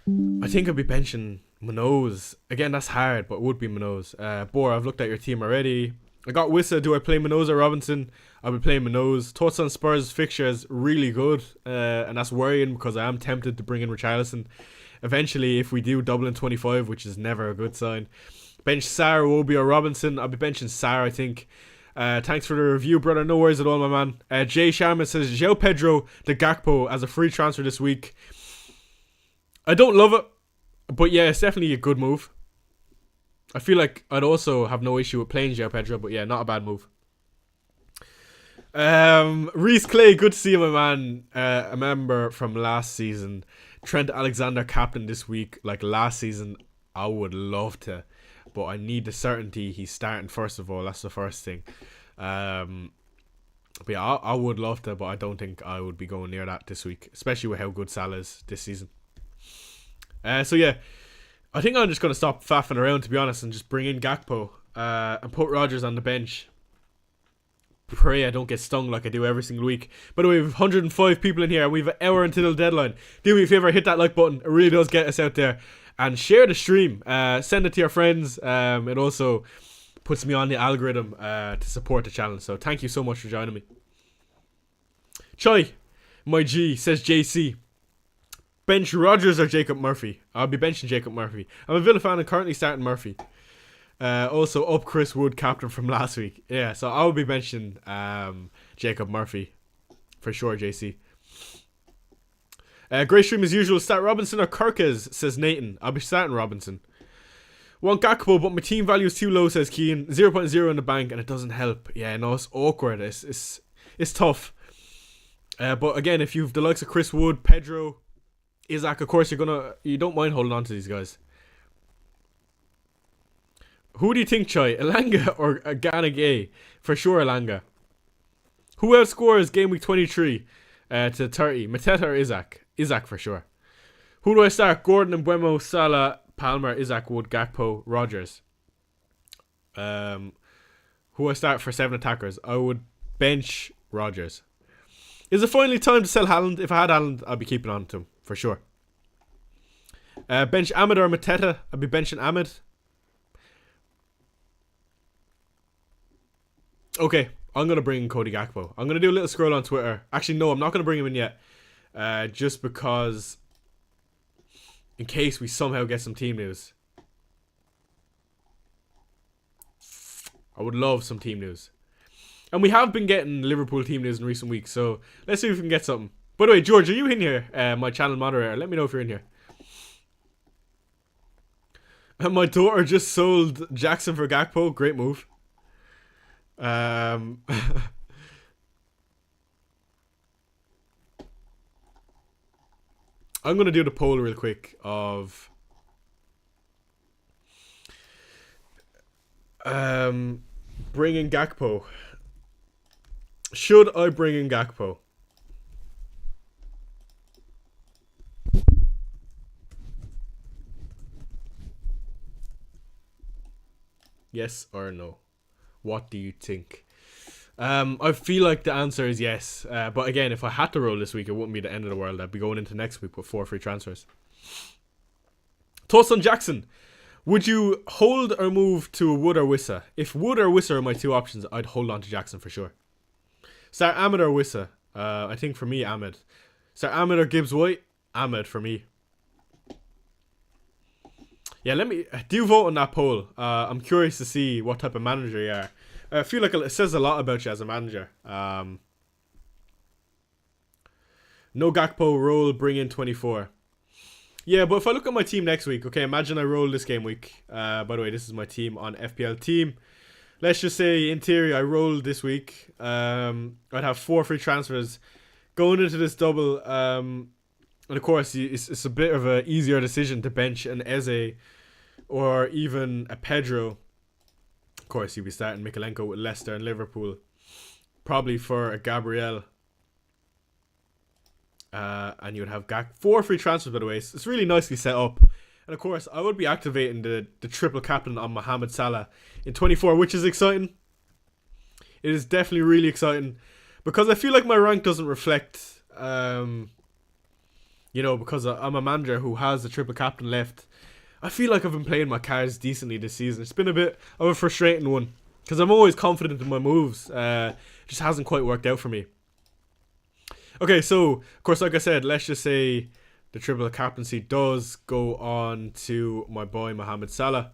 I think I'd be benching Manoz. Again, that's hard, but it would be Manoz. Bor, I've looked at your team already. I got Wissa. Do I play Manoz or Robinson? I'll be playing Manoz. Thoughts on Spurs fixtures? Really good. And that's worrying because I am tempted to bring in Richarlison. eventually if we do double in 25, which is never a good sign. Bench Sarr, Wobie or Robinson. I'll be benching Sarr, I think. Thanks for the review, brother. No worries at all, my man. Jay Sharma says, João Pedro to Gakpo as a free transfer this week. I don't love it, but yeah, it's definitely a good move. I feel like I'd also have no issue with playing João Pedro, but yeah, not a bad move. Reese Clay, good to see you, my man. A member from last season. Trent Alexander captain this week. Like last season, I would love to, but I need the certainty he's starting first of all. That's the first thing. But yeah, I would love to, but I don't think I would be going near that this week, especially with how good Salah is this season. So yeah, I think I'm just going to stop faffing around, to be honest, and just bring in Gakpo and put Rodgers on the bench. Pray I don't get stung like I do every single week. By the way, we have 105 people in here and we have an hour until the deadline. Do me a favour, hit that like button. It really does get us out there. And share the stream. Send it to your friends. It also puts me on the algorithm to support the channel. So thank you so much for joining me. Choi, my G, says JC. Bench Rodgers or Jacob Murphy? I'll be benching Jacob Murphy. I'm a Villa fan and currently starting Murphy. Also up Chris Wood, captain from last week. Yeah, so I will be benching Jacob Murphy for sure, JC. Great stream as usual. Start Robinson or Kirkes, says Nathan. I'll be starting Robinson. Want Gakpo, but my team value is too low, says Keane. 0.0 in the bank and it doesn't help. Yeah, no, it's awkward. It's tough. But again, if you've the likes of Chris Wood, Pedro, Isaac, of course you don't mind holding on to these guys. Who do you think, Choi? Elanga or Gana Gay? For sure, Elanga. Who outscores game week 23 to 30? Mateta or Isaac? Isaac for sure. Who do I start? Gordon, Mbuemo, Salah, Palmer, Isaac, Wood, Gakpo, Rodgers. Who I start for 7 attackers? I would bench Rodgers. Is it finally time to sell Haaland? If I had Haaland, I'd be keeping on to him for sure. Bench Ahmed or Mateta? I'd be benching Ahmed. Okay, I'm going to bring in Cody Gakpo. I'm going to do a little scroll on Twitter. Actually, no, I'm not going to bring him in yet. Just because, in case we somehow get some team news. I would love some team news. And we have been getting Liverpool team news in recent weeks, so let's see if we can get something. By the way, George, are you in here? My channel moderator. Let me know if you're in here. And my daughter just sold Jackson for Gakpo. Great move. I'm gonna do the poll real quick of bring in Gakpo. Should I bring in Gakpo? Yes or no? What do you think? I feel like the answer is yes. But again, if I had to roll this week, it wouldn't be the end of the world. I'd be going into next week with 4 free transfers. Thoughts on Jackson? Would you hold or move to Wood or Wissa? If Wood or Wissa are my two options, I'd hold on to Jackson for sure. Start Ahmed or Wissa? I think for me, Ahmed. Start Ahmed or Gibbs White? Ahmed for me. Yeah, let me do vote on that poll. I'm curious to see what type of manager you are. I feel like it says a lot about you as a manager. No Gakpo roll, bring in 24. Yeah, but if I look at my team next week, okay, imagine I roll this game week. By the way, this is my team on FPL team. Let's just say, in theory, I rolled this week. I'd have 4 free transfers going into this double. And of course, it's a bit of an easier decision to bench an Eze or even a Pedro. Of course, you'd be starting Mikalenko with Leicester and Liverpool. Probably for a Gabriel. And you'd have 4 free transfers, by the way. It's really nicely set up. And of course, I would be activating the triple captain on Mohamed Salah in 24, which is exciting. It is definitely really exciting. Because I feel like my rank doesn't reflect, because I'm a manager who has the triple captain left. I feel like I've been playing my cards decently this season. It's been a bit of a frustrating one. Because I'm always confident in my moves. It just hasn't quite worked out for me. Okay, so, of course, like I said, let's just say the triple captaincy does go on to my boy Mohamed Salah.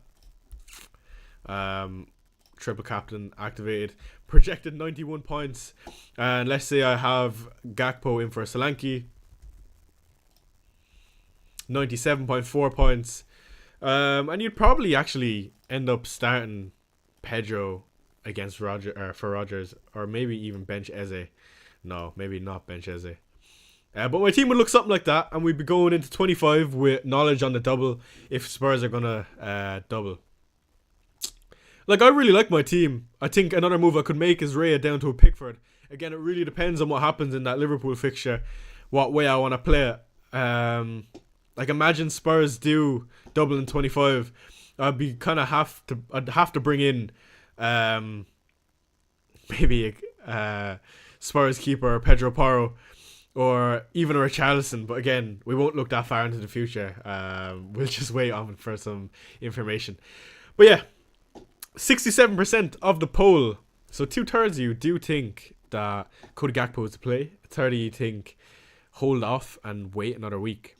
Triple captain activated. Projected 91 points. And let's say I have Gakpo in for Solanke. 97.4 points. And you'd probably actually end up starting Pedro against for Rodgers, or maybe even bench Eze. No, maybe not bench Eze. But my team would look something like that, and we'd be going into 25 with knowledge on the double if Spurs are gonna double. Like, I really like my team. I think another move I could make is Raya down to a Pickford. Again, it really depends on what happens in that Liverpool fixture, what way I want to play it. Like, imagine Spurs do double in 25. I'd have to bring in maybe Spurs keeper Pedro Porro, or even a Richarlison. But again, we won't look that far into the future. We'll just wait on for some information. But yeah, 67% of the poll. So 2/3 of you do think that Cody Gakpo is to play. 30 you think hold off and wait another week.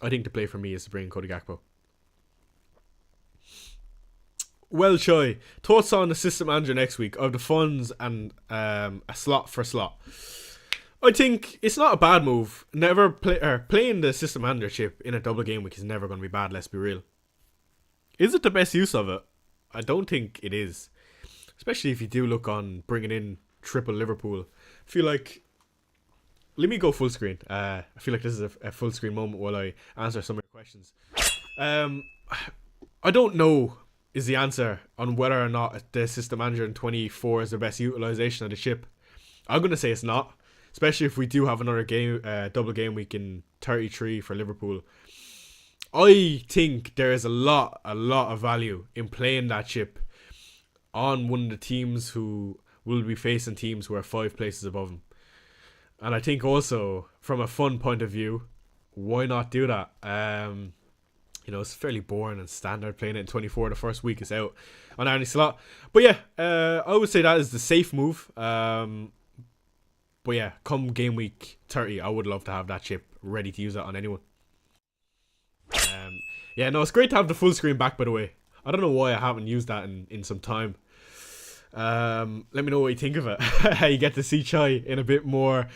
I think the play for me is to bring Cody Gakpo. Well, Choi, thoughts on the system manager next week of the funds and a slot for slot. I think it's not a bad move. Playing the system manager chip in a double game week is never going to be bad. Let's be real. Is it the best use of it? I don't think it is, especially if you do look on bringing in triple Liverpool. I feel like, let me go full screen. I feel like this is a full screen moment while I answer some of your questions. I don't know is the answer on whether or not the system manager in 24 is the best utilization of the chip. I'm going to say it's not, especially if we do have another game, double game week in 33 for Liverpool. I think there is a lot of value in playing that chip on one of the teams who will be facing teams who are 5 places above them. And I think also, from a fun point of view, why not do that? It's fairly boring and standard playing it in 24. The first week is out on any slot. But yeah, I would say that is the safe move. But yeah, come game week 30, I would love to have that chip ready to use it on anyone. Yeah, no, it's great to have the full screen back, by the way. I don't know why I haven't used that in some time. Let me know what you think of it. You get to see Chai in a bit more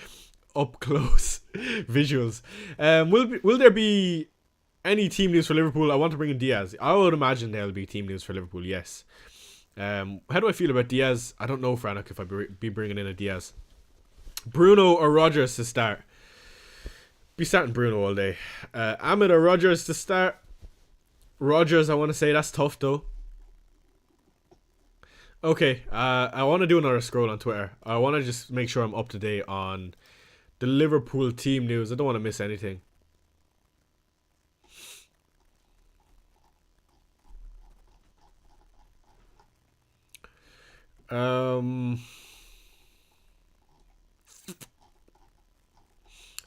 up close visuals. Will there be any team news for Liverpool? I want to bring in Diaz. I would imagine there'll be team news for Liverpool, yes. How do I feel about Diaz? I don't know, Franak, if I'd be bringing in a Diaz. Bruno or Rodgers to start? Be starting Bruno all day. Ahmed or Rodgers to start? Rodgers, I want to say. That's tough, though. Okay, I want to do another scroll on Twitter. I want to just make sure I'm up to date on the Liverpool team news. I don't want to miss anything.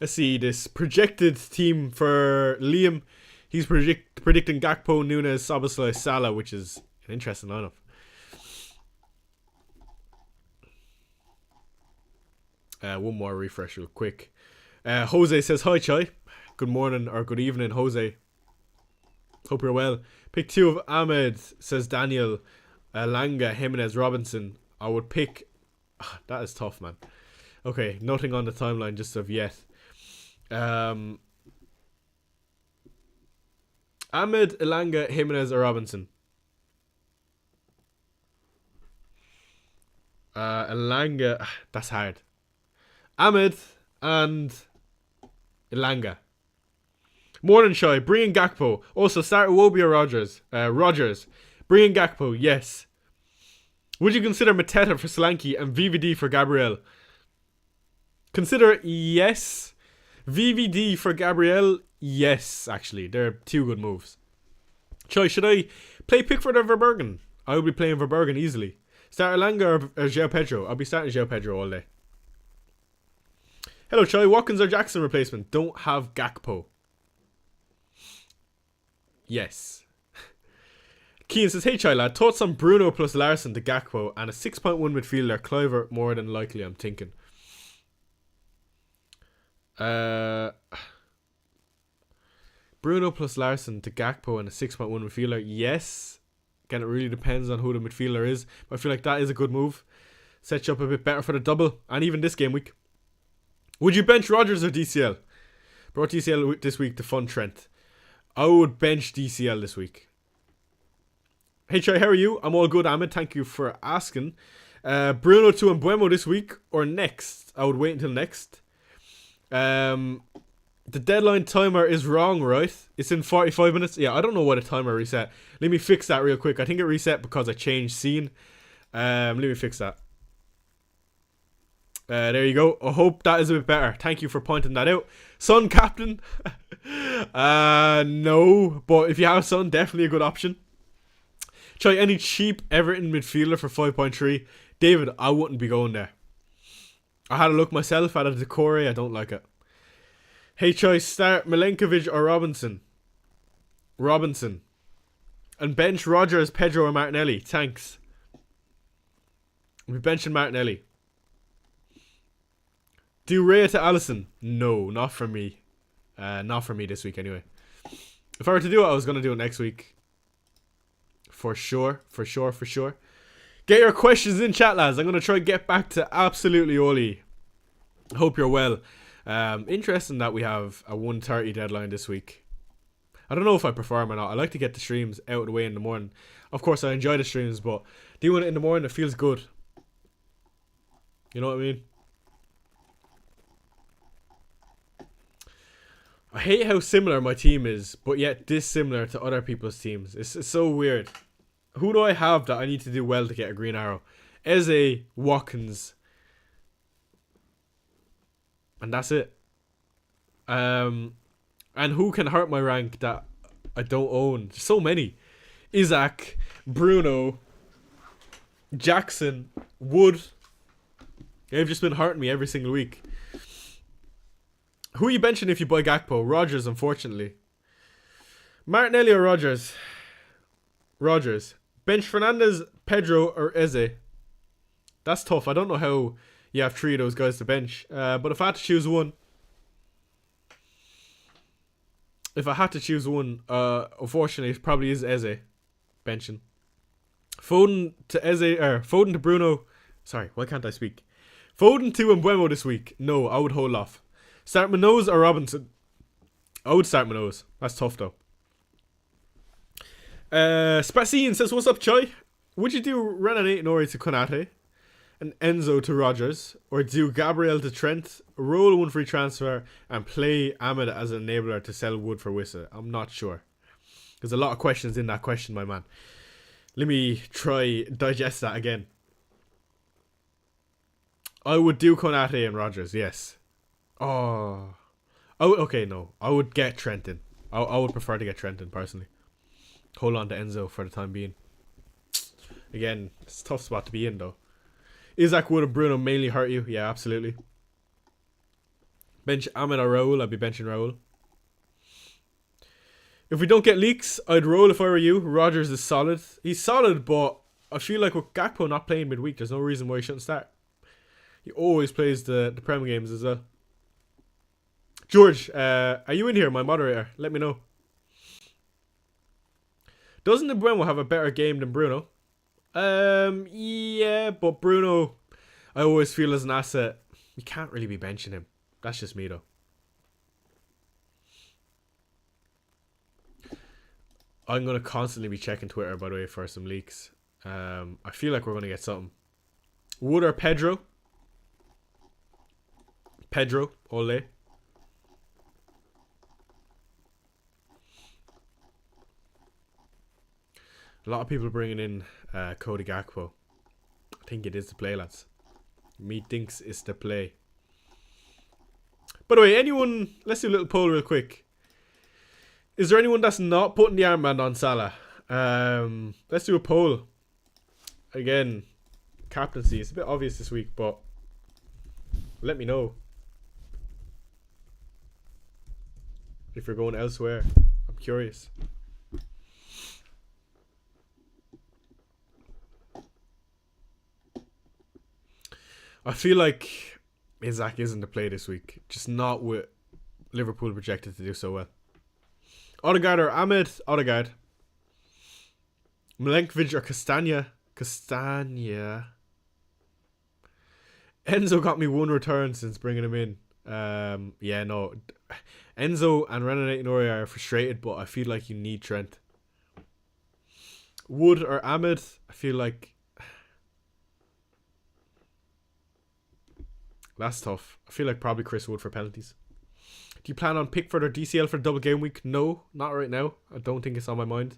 Let's see this projected team for Liam. He's predicting Gakpo, Nunes, Szoboszlai, Salah, which is an interesting lineup. One more refresh real quick. Jose says, hi Chai. Good morning or good evening, Jose. Hope you're well. Pick 2 of Ahmed, says Daniel. Langa, Jimenez, Robinson. I would pick... that is tough, man. Okay, nothing on the timeline just of yet. Ahmed, Elanga, Jimenez or Robinson? Elanga, that's hard. Ahmed and Elanga. Morning Shy, bring in Gakpo. Also, start Iwobi or Rodgers. Rodgers, bring in Gakpo, yes. Would you consider Mateta for Solanke and VVD for Gabriel? Consider yes. VVD for Gabriel, yes, actually. They're 2 good moves. Choi, should I play Pickford or Verbergen? I will be playing Verbergen easily. Start Elanga or João Pedro? I'll be starting João Pedro all day. Hello, Choi. Watkins or Jackson replacement? Don't have Gakpo. Yes. Keane says, hey Chai lad, thoughts on Bruno plus Larson to Gakpo and a 6.1 midfielder, Cliver more than likely, I'm thinking. Bruno plus Larson to Gakpo and a 6.1 midfielder. Yes. Again, it really depends on who the midfielder is. But I feel like that is a good move. Set you up a bit better for the double. And even this game week. Would you bench Rodgers or DCL? Brought DCL this week to fund Trent. I would bench DCL this week. Hey Chai, how are you? I'm all good, Ahmed. Thank you for asking. Bruno to Mbuemo this week or next? I would wait until next. The deadline timer is wrong, right? It's in 45 minutes. Yeah, I don't know why the timer reset. Let me fix that real quick. I think it reset because I changed scene. Let me fix that. There you go. I hope that is a bit better. Thank you for pointing that out. Son captain? No. But if you have Son, definitely a good option. Try any cheap Everton midfielder for 5.3. David, I wouldn't be going there. I had a look myself at a Decore. I don't like it. Hey, choice, start Milenkovic or Robinson? Robinson. And bench Rodgers, Pedro or Martinelli. Thanks. We're benching Martinelli. Do Raya to Alisson? No, not for me. Not for me this week anyway. If I were to do it, I was going to do it next week. For sure. Get your questions in chat, lads. I'm going to try and get back to absolutely Oli. Hope you're well. Interesting that we have a 1:30 deadline this week. I don't know if I prefer them or not. I like to get the streams out of the way in the morning. Of course, I enjoy the streams, but doing it in the morning, it feels good. You know what I mean? I hate how similar my team is, but yet dissimilar to other people's teams. It's so weird. Who do I have that I need to do well to get a green arrow? Eze, Watkins. And that's it. And who can hurt my rank that I don't own? There's so many. Isaac, Bruno, Jackson, Wood. They've just been hurting me every single week. Who are you benching if you buy Gakpo? Rodgers, unfortunately. Martinelli or Rodgers? Rodgers. Bench Fernandez, Pedro or Eze? That's tough. I don't know how you have three of those guys to bench. But if I had to choose one... unfortunately, it probably is Eze. Benching. Foden to Eze... Foden to Bruno... Sorry, why can't I speak? Foden to Mbuemo this week. No, I would hold off. Start Munoz or Robinson? I would start Munoz. That's tough though. Spacine says, what's up, Choi? Would you do Renan Nori to Konate and Enzo to Rodgers, or do Gabriel to Trent, roll one free transfer, and play Ahmed as an enabler to sell Wood for Wissa? I'm not sure. There's a lot of questions in that question, my man. Let me try digest that again. I would do Konate and Rodgers, yes. Oh, okay, no. I would get Trenton. I would prefer to get Trenton, personally. Hold on to Enzo for the time being. Again, it's a tough spot to be in, though. Isaac, Wood and Bruno mainly hurt you? Yeah, absolutely. Bench Ahmed or Raul? I'd be benching Raul. If we don't get leaks, I'd roll if I were you. Rodgers is solid. He's solid, but I feel like with Gakpo not playing midweek, there's no reason why he shouldn't start. He always plays the Prem games as well. George, are you in here, my moderator? Let me know. Doesn't Mbuemo have a better game than Bruno? Yeah, but Bruno, I always feel as an asset, you can't really be benching him. That's just me, though. I'm going to constantly be checking Twitter, by the way, for some leaks. I feel like we're going to get something. Wood or Pedro? Pedro, ole. A lot of people bringing in Cody Gakpo. I think it is the play, lads. Me thinks it's the play. By the way, anyone... Let's do a little poll real quick. Is there anyone that's not putting the armband on Salah? Let's do a poll. Again, captaincy. It's a bit obvious this week, but let me know if you're going elsewhere. I'm curious. I feel like Isaac isn't the play this week. Just not with Liverpool projected to do so well. Odegaard or Ahmed? Odegaard. Milenkovic or Castagna? Castagna. Enzo got me one return since bringing him in. Yeah, no. Enzo and Renan Nori are frustrated, but I feel like you need Trent. Wood or Ahmed? I feel like that's tough. I feel like probably Chris Wood for penalties. Do you plan on Pickford or DCL for double game week? No, not right now. I don't think it's on my mind.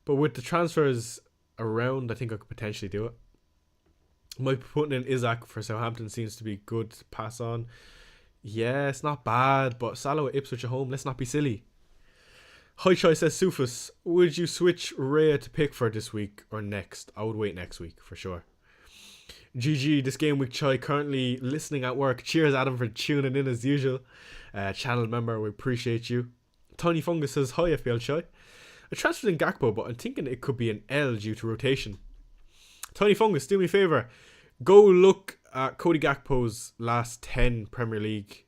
But with the transfers around, I think I could potentially do it. Might be putting in Isaac for Southampton seems to be good to pass on. Yeah, it's not bad, but Salah with Ipswich at home, let's not be silly. High Choice says, Sufus, would you switch Raya to Pickford this week or next? I would wait next week for sure. GG, this game week Chai currently listening at work. Cheers Adam for tuning in as usual. Channel member, we appreciate you. Tiny Fungus says, hi FPL Chai. I transferred in Gakpo, but I'm thinking it could be an L due to rotation. Tiny Fungus, do me a favour. Go look at Cody Gakpo's last 10 Premier League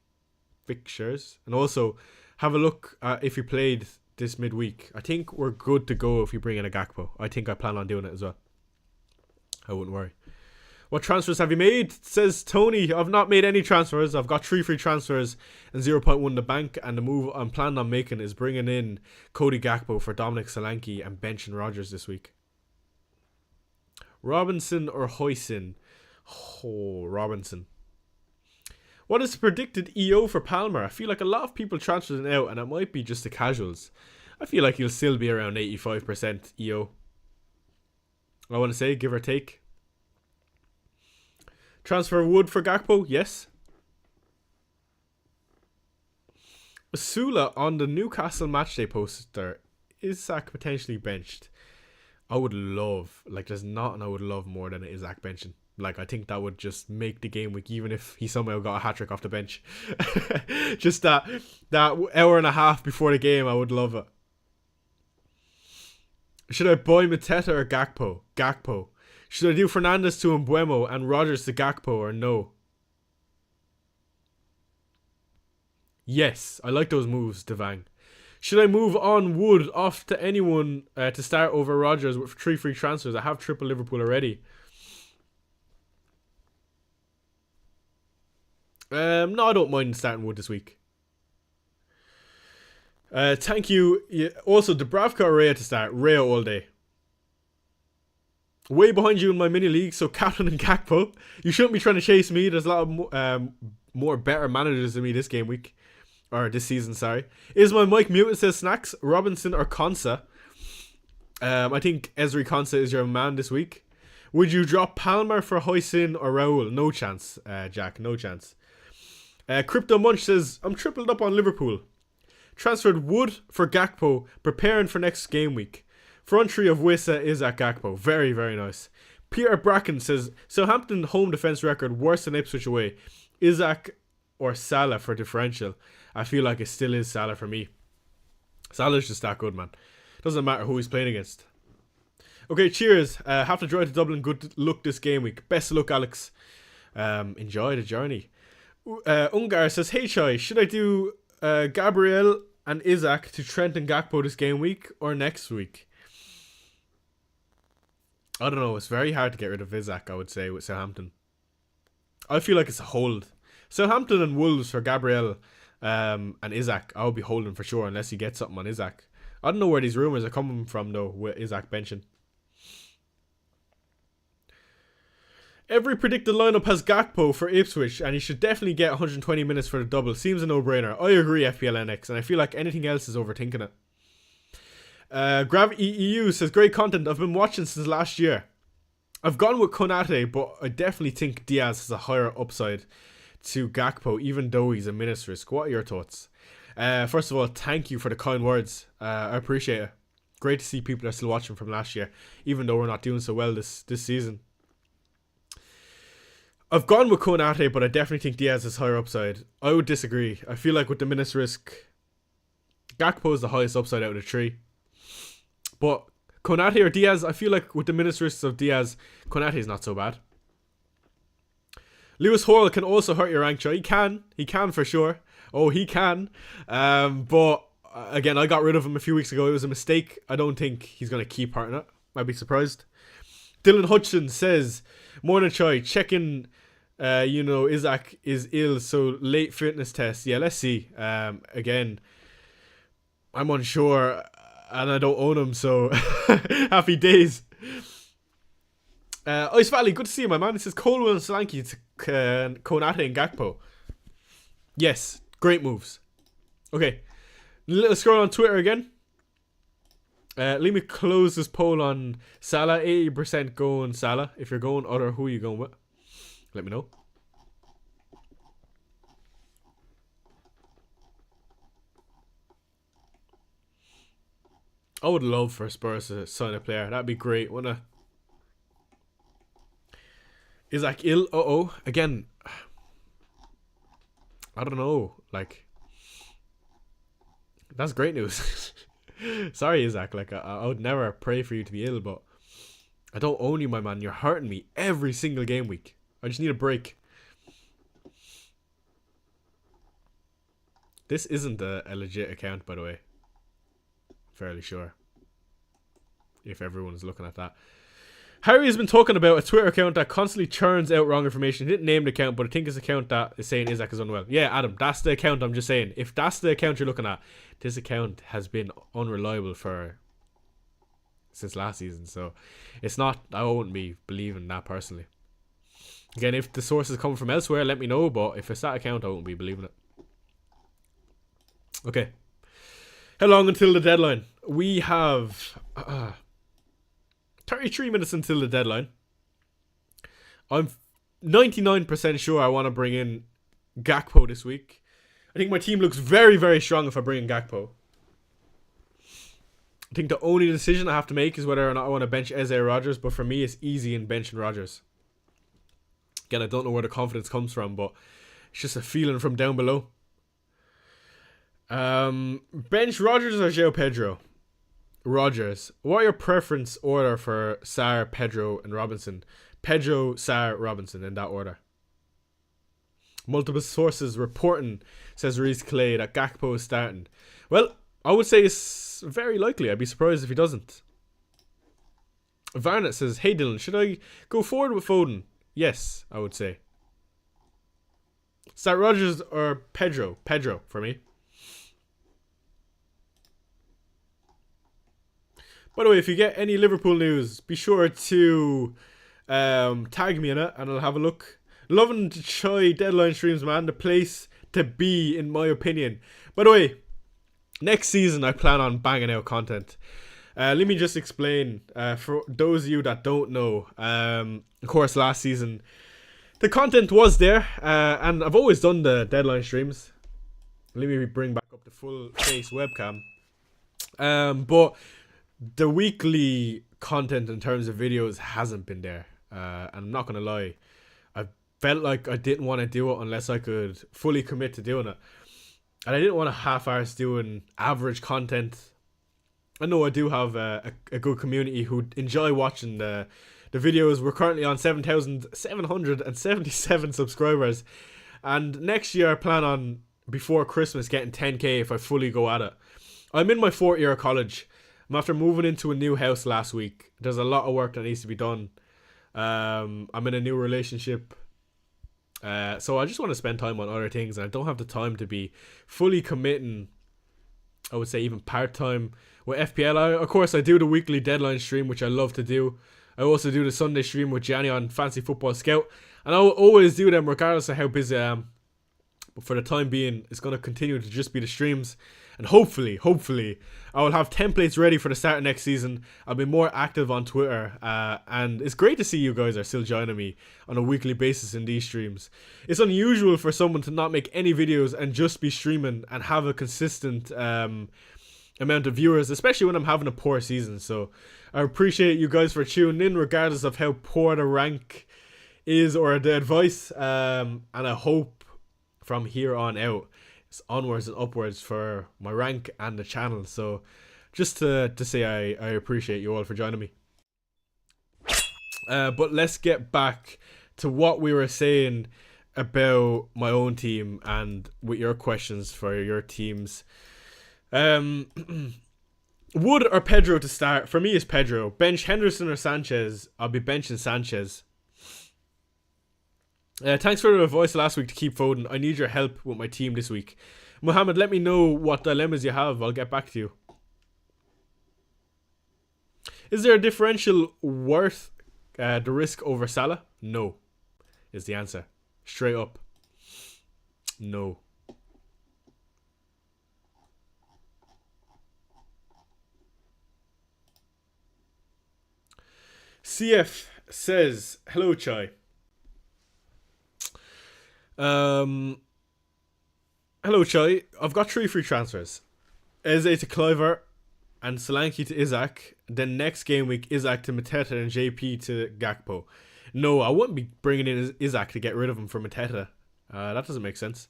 fixtures. And also have a look at if he played this midweek. I think we're good to go if you bring in a Gakpo. I think I plan on doing it as well. I wouldn't worry. What transfers have you made? Says Tony. I've not made any transfers. I've got 3 free transfers and 0.1 in the bank. And the move I'm planning on making is bringing in Cody Gakpo for Dominic Solanke and benching Rodgers this week. Robinson or Hoyson? Oh, Robinson. What is the predicted EO for Palmer? I feel like a lot of people transferred out and it might be just the casuals. I feel like he'll still be around 85% EO. I want to say, give or take. Transfer Wood for Gakpo? Yes. Sula on the Newcastle matchday poster. Is Zach potentially benched? I would love, like there's nothing I would love more than Isaac benching. Like I think that would just make the game week even if he somehow got a hat-trick off the bench. Just that hour and a half before the game, I would love it. Should I buy Mateta or Gakpo? Gakpo. Should I do Fernandes to Mbuemo and Rodgers to Gakpo or no? Yes, I like those moves, Devang. Should I move on Wood off to anyone to start over Rodgers with 3 free transfers? I have triple Liverpool already. No, I don't mind starting Wood this week. Thank you. Yeah, also, Dubravka or Raya to start? Raya all day. Way behind you in my mini league, so captain and Gakpo. You shouldn't be trying to chase me. There's a lot of more better managers than me this game week. Or this season, sorry. Is my mic muted? Says Snacks. Robinson or Konsa? I think Ezri Konsa is your man this week. Would you drop Palmer for Hoyson or Raul? No chance, Jack. No chance. Crypto Munch says, I'm tripled up on Liverpool. Transferred Wood for Gakpo. Preparing for next game week. Front three of Wissa is at Gakpo. Very, very nice. Peter Bracken says, Southampton home defence record worse than Ipswich away. Isaac or Salah for differential? I feel like it still is Salah for me. Salah's just that good, man. Doesn't matter who he's playing against. Okay, cheers. Have to drive to Dublin. Good luck this game week. Best of luck, Alex. Enjoy the journey. Ungar says, hey Chai, should I do Gabriel and Isaac to Trent and Gakpo this game week or next week? I don't know. It's very hard to get rid of Isaac, I would say, with Southampton. I feel like it's a hold. Southampton and Wolves for Gabriel and Isaac, I'll be holding for sure unless you get something on Isaac. I don't know where these rumours are coming from though with Isaac benching. Every predicted lineup has Gakpo for Ipswich and he should definitely get 120 minutes for the double. Seems a no-brainer. I agree, FPLNX, and I feel like anything else is overthinking it. Gravity EU says, great content. I've been watching since last year. I've gone with Konate, but I definitely think Diaz has a higher upside to Gakpo, even though he's a minutes risk. What are your thoughts? First of all, thank you for the kind words. I appreciate it. Great to see people are still watching from last year, even though we're not doing so well this season. I've gone with Konate, but I definitely think Diaz has higher upside. I would disagree. I feel like with the minutes risk, Gakpo is the highest upside out of the three. But Konate or Diaz, I feel like with the minutes risks of Diaz, Konate is not so bad. Lewis Hall can also hurt your rank, He can for sure. Oh, he can. But again, I got rid of him a few weeks ago. It was a mistake. I don't think he's going to keep hurting it. I'd be surprised. Dylan Hutchins says, morning Choi, checking, Isaac is ill, so late fitness test. Yeah, let's see. Again, I'm unsure, and I don't own him, so happy days. Ice Valley, good to see you, my man. It says Colwell and Solanke to Konate and Gakpo. Yes, great moves. Okay, little scroll on Twitter again. Let me close this poll on Salah. 80% going Salah. If you're going other, who are you going with? Let me know. I would love for Spurs to sign a player. That'd be great, wouldn't it? Isaac ill? Again, I don't know. Like, that's great news. Sorry, Isaac. Like, I would never pray for you to be ill, but I don't own you, my man. You're hurting me every single game week. I just need a break. This isn't a legit account, by the way. Fairly sure. If everyone's looking at that. Harry has been talking about a Twitter account that constantly churns out wrong information. He didn't name the account, but I think it's an account that is saying Isaac is unwell. Yeah, Adam, that's the account. I'm just saying. If that's the account you're looking at, this account has been unreliable since last season. So it's not, I won't be believing that personally. Again, if the sources come from elsewhere, let me know. But if it's that account, I won't be believing it. Okay. How long until the deadline? We have 33 minutes until the deadline. I'm 99% sure I want to bring in Gakpo this week. I think my team looks very, very strong if I bring in Gakpo. I think the only decision I have to make is whether or not I want to bench Eze Rodgers, but for me it's easy in benching Rodgers. Again, I don't know where the confidence comes from, but it's just a feeling from down below. Bench Rodgers or João Pedro? Rodgers. What are your preference order for Sarr, Pedro, and Robinson? Pedro, Sarr, Robinson, in that order. Multiple sources reporting, says Reese Clay, that Gakpo is starting. Well, I would say it's very likely. I'd be surprised if he doesn't. Varnet says, hey Dylan, should I go forward with Foden? Yes, I would say. Start Rodgers or Pedro? Pedro for me. By the way, if you get any Liverpool news, be sure to tag me in it and I'll have a look. Loving to try deadline streams, man. The place to be, in my opinion. By the way, next season I plan on banging out content. Let me just explain for those of you that don't know. Of course, last season the content was there, and I've always done the deadline streams. Let me bring back up the full face webcam. But the weekly content in terms of videos hasn't been there, and I'm not gonna lie, I felt like I didn't want to do it unless I could fully commit to doing it, and I didn't want to half-arse doing average content. I know I do have a good community who enjoy watching the videos. We're currently on 7,777 subscribers, and next year I plan on, before Christmas, getting 10k if I fully go at it. I'm in my 4th year of college. I'm after moving into a new house last week. There's a lot of work that needs to be done. I'm in a new relationship. So I just want to spend time on other things, and I don't have the time to be fully committing, I would say even part-time, with FPL. Of course, I do the weekly deadline stream, which I love to do. I also do the Sunday stream with Gianni on Fancy Football Scout. And I will always do them regardless of how busy I am. But for the time being, it's going to continue to just be the streams. And hopefully, I will have templates ready for the start of next season. I'll be more active on Twitter. And it's great to see you guys are still joining me on a weekly basis in these streams. It's unusual for someone to not make any videos and just be streaming and have a consistent amount of viewers, especially when I'm having a poor season. So I appreciate you guys for tuning in, regardless of how poor the rank is or the advice. And I hope from here on out, onwards and upwards for my rank and the channel. So just to say I appreciate you all for joining me. But let's get back to what we were saying about my own team and with your questions for your teams. Wood or Pedro to start? For me, it's Pedro. Bench Henderson or Sanchez? I'll be benching Sanchez. Thanks for the advice last week to keep Foden. I need your help with my team this week. Mohammed, let me know what dilemmas you have. I'll get back to you. Is there a differential worth the risk over Salah? No, is the answer. Straight up. No. CF says, hello, Chai. Hello, Chai. I've got 3 free transfers. Eze to Cliver and Solanke to Isaac. Then next game week, Isaac to Mateta and JP to Gakpo. No, I wouldn't be bringing in Isaac to get rid of him for Mateta. That doesn't make sense.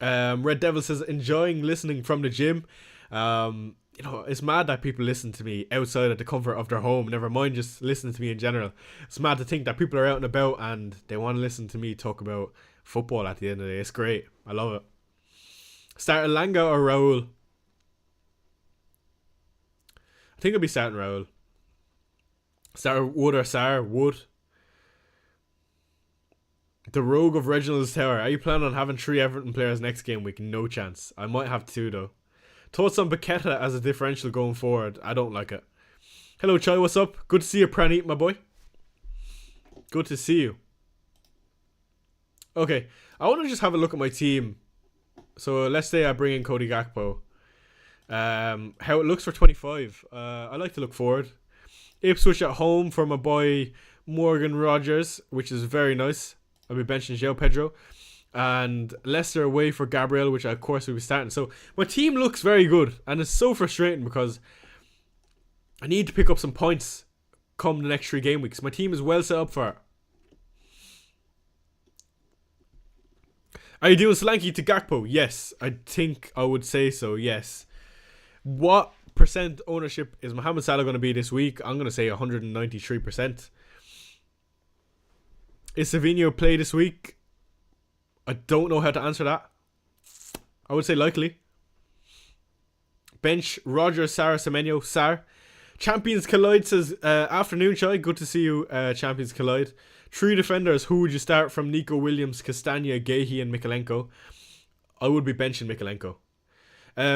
Red Devil says, enjoying listening from the gym. You know, it's mad that people listen to me outside of the comfort of their home. Never mind just listening to me in general. It's mad to think that people are out and about and they want to listen to me talk about football at the end of the day. It's great. I love it. Start Elanga or Raul? I think I'll be starting Raul. Start Wood or Sar? Wood. The Rogue of Reginald's Tower. Are you planning on having 3 Everton players next game week? No chance. I might have 2 though. Thoughts on Paqueta as a differential going forward? I don't like it. Hello, Chai. What's up? Good to see you, Pranit, my boy. Good to see you. Okay. I want to just have a look at my team. So let's say I bring in Cody Gakpo. How it looks for 25. I like to look forward. Ipswich at home for my boy Morgan Rogers, which is very nice. I'll be benching João Pedro. And Leicester away for Gabriel, which of course will be starting. So my team looks very good, and it's so frustrating because I need to pick up some points come the next 3 game weeks. My team is well set up for it. Are you doing Solanke to Gakpo? Yes, I think I would say so, yes. What percent ownership is Mohamed Salah going to be this week? I'm going to say 193%. Is Savinho play this week? I don't know how to answer that. I would say likely. Bench, Roger, Sarr, Semenyo, Sarr. Champions Collide says, afternoon, Chai. Good to see you, Champions Collide. 3 defenders. Who would you start from? Nico Williams, Castagna, Gehi, and Mikalenko? I would be benching Mikalenko.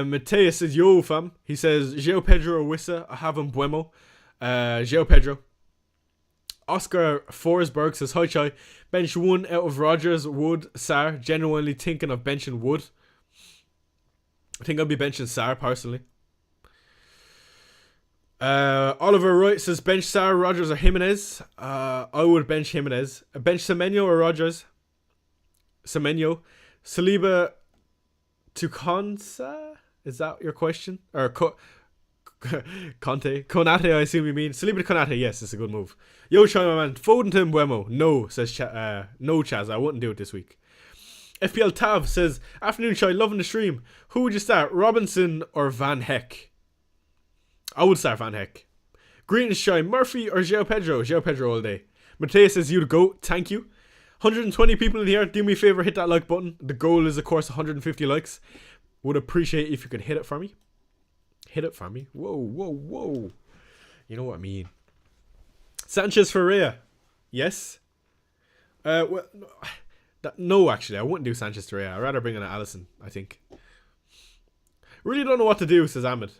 Mateus says, yo, fam. He says, João Pedro or Wissa. I have him Buemo. João Pedro. Oscar Forsberg says, hi, Chai. Bench 1 out of Rogers, Wood, Sarr. Genuinely thinking of benching Wood. I think I'll be benching Sarr, personally. Oliver Wright says, bench Sarr, Rogers, or Jimenez. I would bench Jimenez. Bench Semenyo or Rogers? Semenyo. Saliba to Konsa? Is that your question? Or Conte? Konate, I assume you mean. Saliba to Konate, yes, it's a good move. Yo, Chai, my man. Foden to Mbuemo. No, says no, Chaz. I wouldn't do it this week. FPL Tav says, afternoon, Chai, loving the stream. Who would you start, Robinson or Van Heck? I would start Van Heck. Greetings, Chai. Murphy or João Pedro? João Pedro all day. Mateus says, you to go. Thank you. 120 people in here. Do me a favor, hit that like button. The goal is, of course, 150 likes. Would appreciate if you could hit it for me. Hit it for me. Whoa, whoa, whoa. You know what I mean. Sanchez Ferreira. Yes. Well, no, actually, I wouldn't do Sanchez Ferreira. I'd rather bring in Allison, I think. Really don't know what to do, says Ahmed.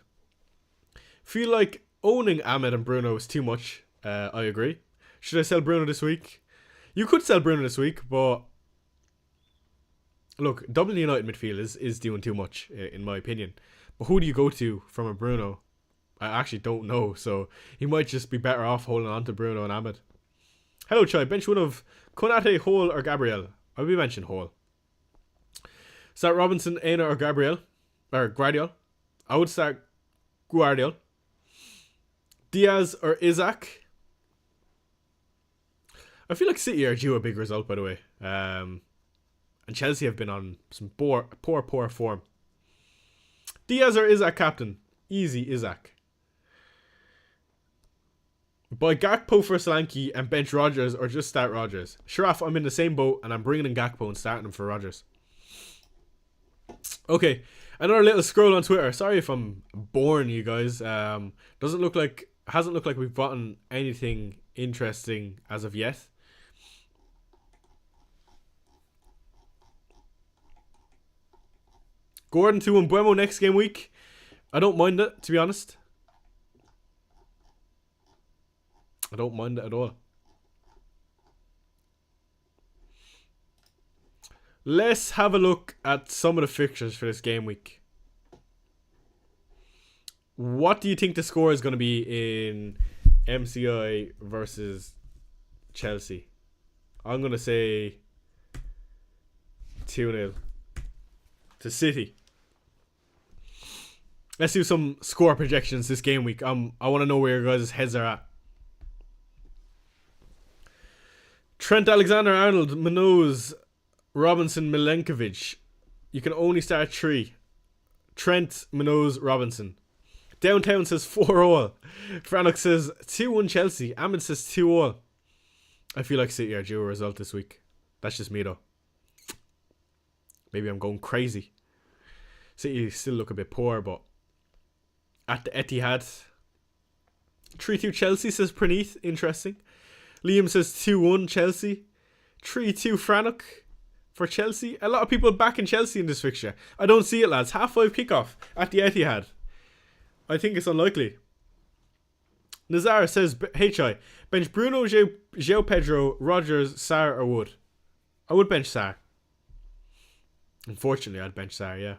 Feel like owning Ahmed and Bruno is too much. I agree. Should I sell Bruno this week? You could sell Bruno this week, but look, Dublin United midfield is doing too much, in my opinion. But who do you go to from a Bruno? I actually don't know, so he might just be better off holding on to Bruno and Ahmed. Hello, Chai. Bench 1 of Konate, Hole, or Gabriel? I'll be mentioning Hole. Start Robinson, Aina, or Gabriel? Or Guardiol? I would start Guardiol. Diaz or Isaac? I feel like City are due a big result, by the way. And Chelsea have been on some poor form. Diaz or Isaac captain? Easy, Isaac. Buy Gakpo for Solanke and bench Rogers, or just start Rogers. Sharaf, I'm in the same boat and I'm bringing in Gakpo and starting him for Rogers. Okay, Another little scroll on Twitter. Sorry if I'm boring you guys. Hasn't looked like we've gotten anything interesting as of yet. Gordon 2-1 Buemo next game week. I don't mind it, to be honest. I don't mind it at all. Let's have a look at some of the fixtures for this game week. What do you think the score is going to be in MCI versus Chelsea? I'm going to say 2-0 to City. Let's do some score projections this game week. I want to know where your guys' heads are at. Trent Alexander-Arnold, Munoz, Robinson, Milenkovic. You can only start 3. Trent, Munoz, Robinson. Downtown says 4-all. Franok says 2-1 Chelsea. Ahmed says 2-all. I feel like City are due a result this week. That's just me though. Maybe I'm going crazy. City still look a bit poor, but at the Etihad. 3-2 Chelsea says Praneeth. Interesting. Liam says 2-1 Chelsea. 3-2 Franok for Chelsea. A lot of people backing Chelsea in this fixture. I don't see it, lads. 5:30 kickoff at the Etihad. I think it's unlikely. Nazar says HI. Bench Bruno, João Pedro, Rodgers, Sarr or Wood. I would bench Sarr. Unfortunately, I'd bench Sarr, yeah.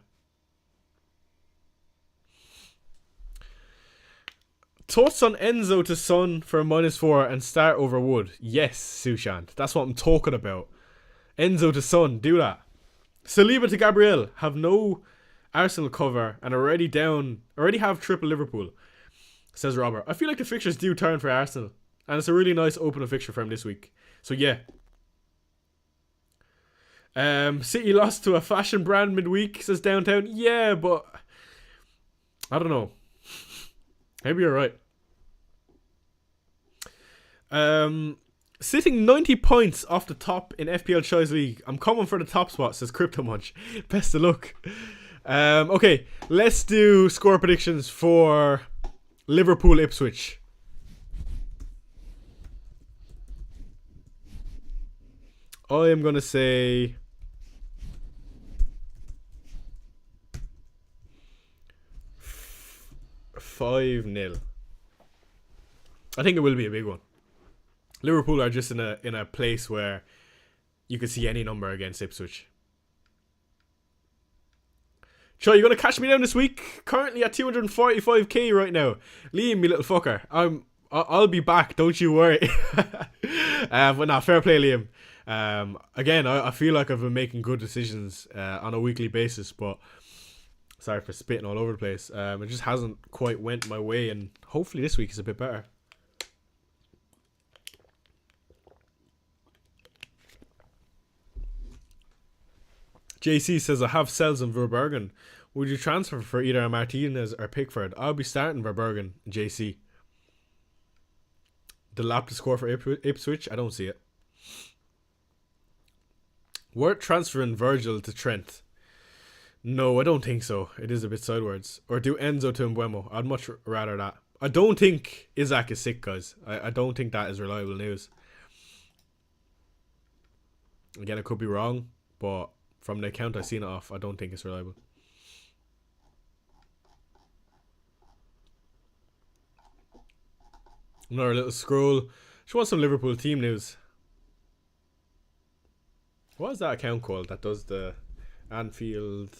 Thoughts on Enzo to Son for a -4 and start over Wood? Yes, Sushant. That's what I'm talking about. Enzo to Son, do that. Saliba to Gabriel have no Arsenal cover and already have triple Liverpool, says Robert. I feel like the fixtures do turn for Arsenal, and it's a really nice opening fixture for him this week. So yeah. City lost to a fashion brand midweek, says Downtown. Yeah, but I don't know. Maybe you're right. Sitting 90 points off the top in FPL Choice League. I'm coming for the top spot, says Crypto Munch. Best of luck. Okay, let's do score predictions for Liverpool Ipswich. I am going to say 5-0. I think it will be a big one. Liverpool are just in a place where you could see any number against Ipswich. Sure, you're going to catch me down this week. Currently at 245k right now. Liam, me little fucker. I'll be back, don't you worry. But nah, fair play, Liam. Again, I feel like I've been making good decisions on a weekly basis, but sorry for spitting all over the place. It just hasn't quite went my way, and hopefully this week is a bit better. JC says, I have Sells and Verbergen. Would you transfer for either Martinez or Pickford? I'll be starting Verbergen, JC. The lap to score for Ipswich? I don't see it. Worth transferring Virgil to Trent? No, I don't think so. It is a bit sideways. Or do Enzo to Mbeumo? I'd much rather that. I don't think Isaac is sick, guys. I don't think that is reliable news. Again, I could be wrong, but from the account I've seen it off, I don't think it's reliable. Another little scroll. Just want some Liverpool team news. What is that account called that does the Anfield?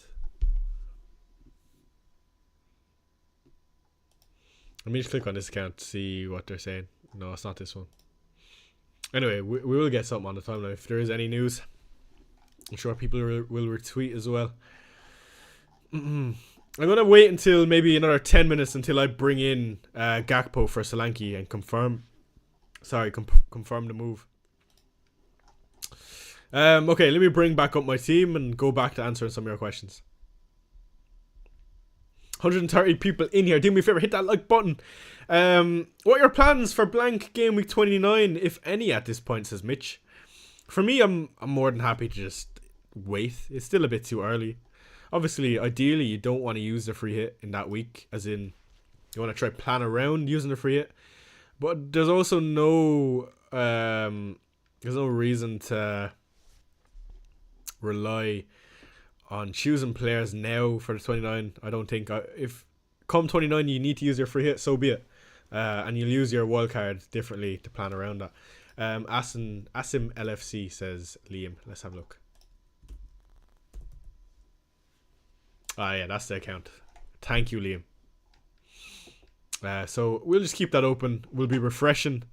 Let me just click on this account to see what they're saying. No, it's not this one. Anyway, we will get something on the timeline if there is any news. I'm sure people will retweet as well. I'm going to wait until maybe another 10 minutes until I bring in Gakpo for Solanke and confirm the move. Okay, let me bring back up my team and go back to answering some of your questions. 130 people in here. Do me a favor, hit that like button. What are your plans for blank game week 29, if any, at this point, says Mitch? For me, I'm more than happy to just wait. It's still a bit too early. Obviously, ideally, you don't want to use the free hit in that week, as in you want to try plan around using the free hit. But there's also no reason to rely on choosing players now for the 29. I don't think. If come 29 you need to use your free hit, so be it. And you'll use your wildcard differently to plan around that. Asim LFC says Liam. Let's have a look. Yeah, that's the account. Thank you, Liam. So we'll just keep that open. We'll be refreshing.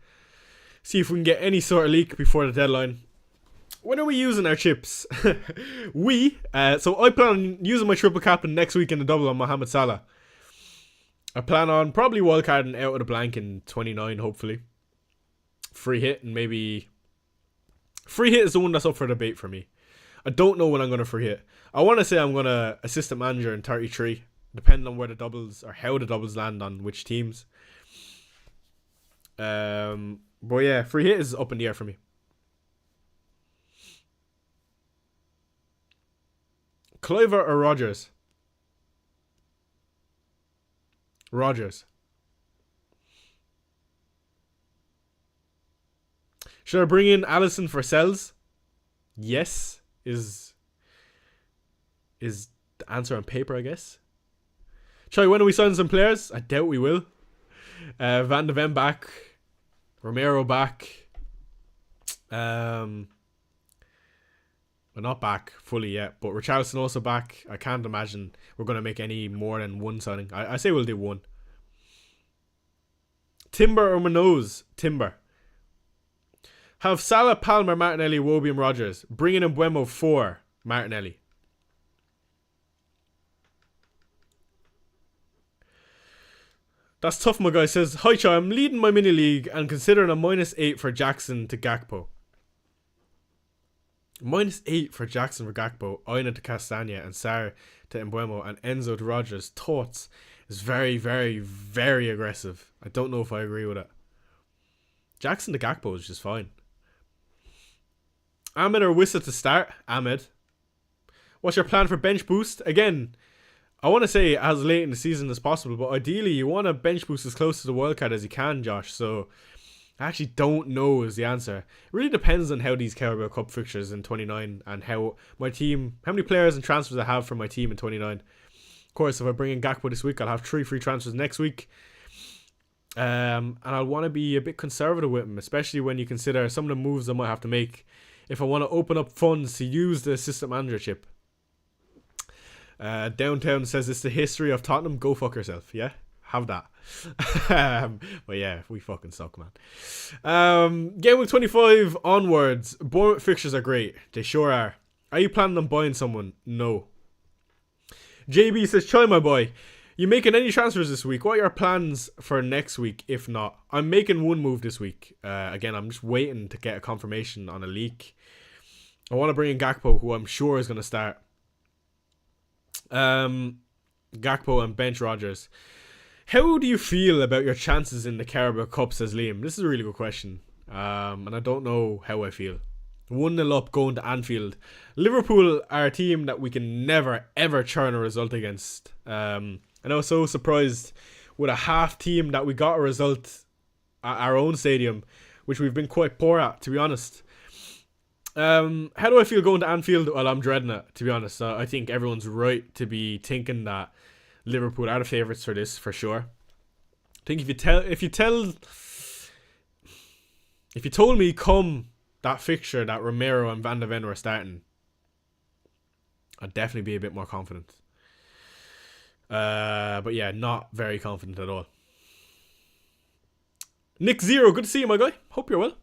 See if we can get any sort of leak before the deadline. When are we using our chips? So I plan on using my triple captain next week in the double on Mohamed Salah. I plan on probably wildcarding out of the blank in 29, hopefully. Free hit and maybe... Free hit is the one that's up for debate for me. I don't know when I'm going to free hit. I want to say I'm going to assistant manager in 33, depending on where the doubles or how the doubles land on which teams. But yeah, free hit is up in the air for me. Cliver or Rogers? Rogers. Should I bring in Allison for sells? Yes. Is the answer on paper, I guess. Shall when are we signing some players? I doubt we will. Van de Ven back. Romero back. Well, not back fully yet, but Richarlison also back. I can't imagine we're going to make any more than one signing. I say we'll do one. Timber or Manoz? Timber. Have Salah, Palmer, Martinelli, Wobie and Rogers. Bring in Mbeumo for Martinelli. That's tough, my guy. Says, hi, Cho, I'm leading my mini league and considering a -8 for Jackson to Gakpo. -8 for Jackson for Gakpo, Aina to Castagna, and Sarr to Mbeumo, and Enzo to Rogers. Thoughts is very, very, very aggressive. I don't know if I agree with it. Jackson to Gakpo is just fine. Ahmed or Wissa to start? Ahmed. What's your plan for bench boost? Again, I want to say as late in the season as possible, but ideally you want to bench boost as close to the wildcard as you can, Josh. So I actually don't know is the answer. It really depends on how these Carabao Cup fixtures in 29 and how many players and transfers I have for my team in 29. Of course, if I bring in Gakpo this week, I'll have 3 free transfers next week. And I'll want to be a bit conservative with him, especially when you consider some of the moves I might have to make if I want to open up funds to use the assistant manager chip. Downtown says it's the history of Tottenham. Go fuck yourself. Yeah, have that. But yeah, we fucking suck, man. Game week 25 onwards. Bournemouth fixtures are great. They sure are. Are you planning on buying someone? No. JB says, Choi, my boy, you making any transfers this week? What are your plans for next week, if not? I'm making one move this week. Again, I'm just waiting to get a confirmation on a leak. I want to bring in Gakpo, who I'm sure is going to start. Gakpo and bench Rogers. How do you feel about your chances in the Carabao Cup, says Liam? This is a really good question. And I don't know how I feel. 1-0 up going to Anfield. Liverpool are a team that we can never ever churn a result against. And I was so surprised with a half team that we got a result at our own stadium, which we've been quite poor at, to be honest. How do I feel going to Anfield? Well, I'm dreading it, to be honest. I think everyone's right to be thinking that Liverpool are the favourites for this, for sure. I think if you told me come that fixture that Romero and Van de Ven were starting, I'd definitely be a bit more confident. But yeah, not very confident at all. Nick Zero, good to see you, my guy. Hope you're well.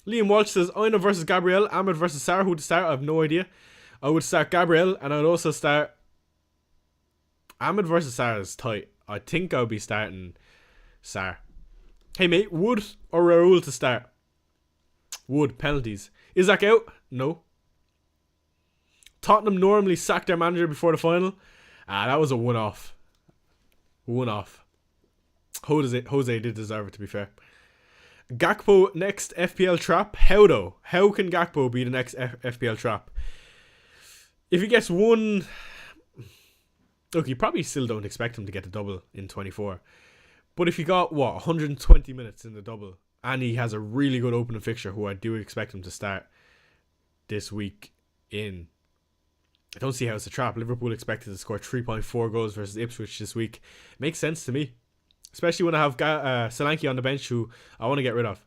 Liam Walsh says, Aina versus Gabriel, Ahmed versus Sarr. Who to start? I have no idea. I would start Gabriel, and I would also start... Ahmed versus Sarr is tight. I think I would be starting Sarr. Hey mate, Wood or Raul to start? Wood, penalties. Isaac out? No. Tottenham normally sack their manager before the final. That was a one-off. One-off. Jose did deserve it, to be fair. Gakpo next FPL trap? How though? How can Gakpo be the next FPL trap? If he gets one, look, you probably still don't expect him to get the double in 24. But if he got, 120 minutes in the double, and he has a really good opening fixture, who I do expect him to start this week in, I don't see how it's a trap. Liverpool expected to score 3.4 goals versus Ipswich this week. Makes sense to me. Especially when I have Solanke on the bench, who I want to get rid of.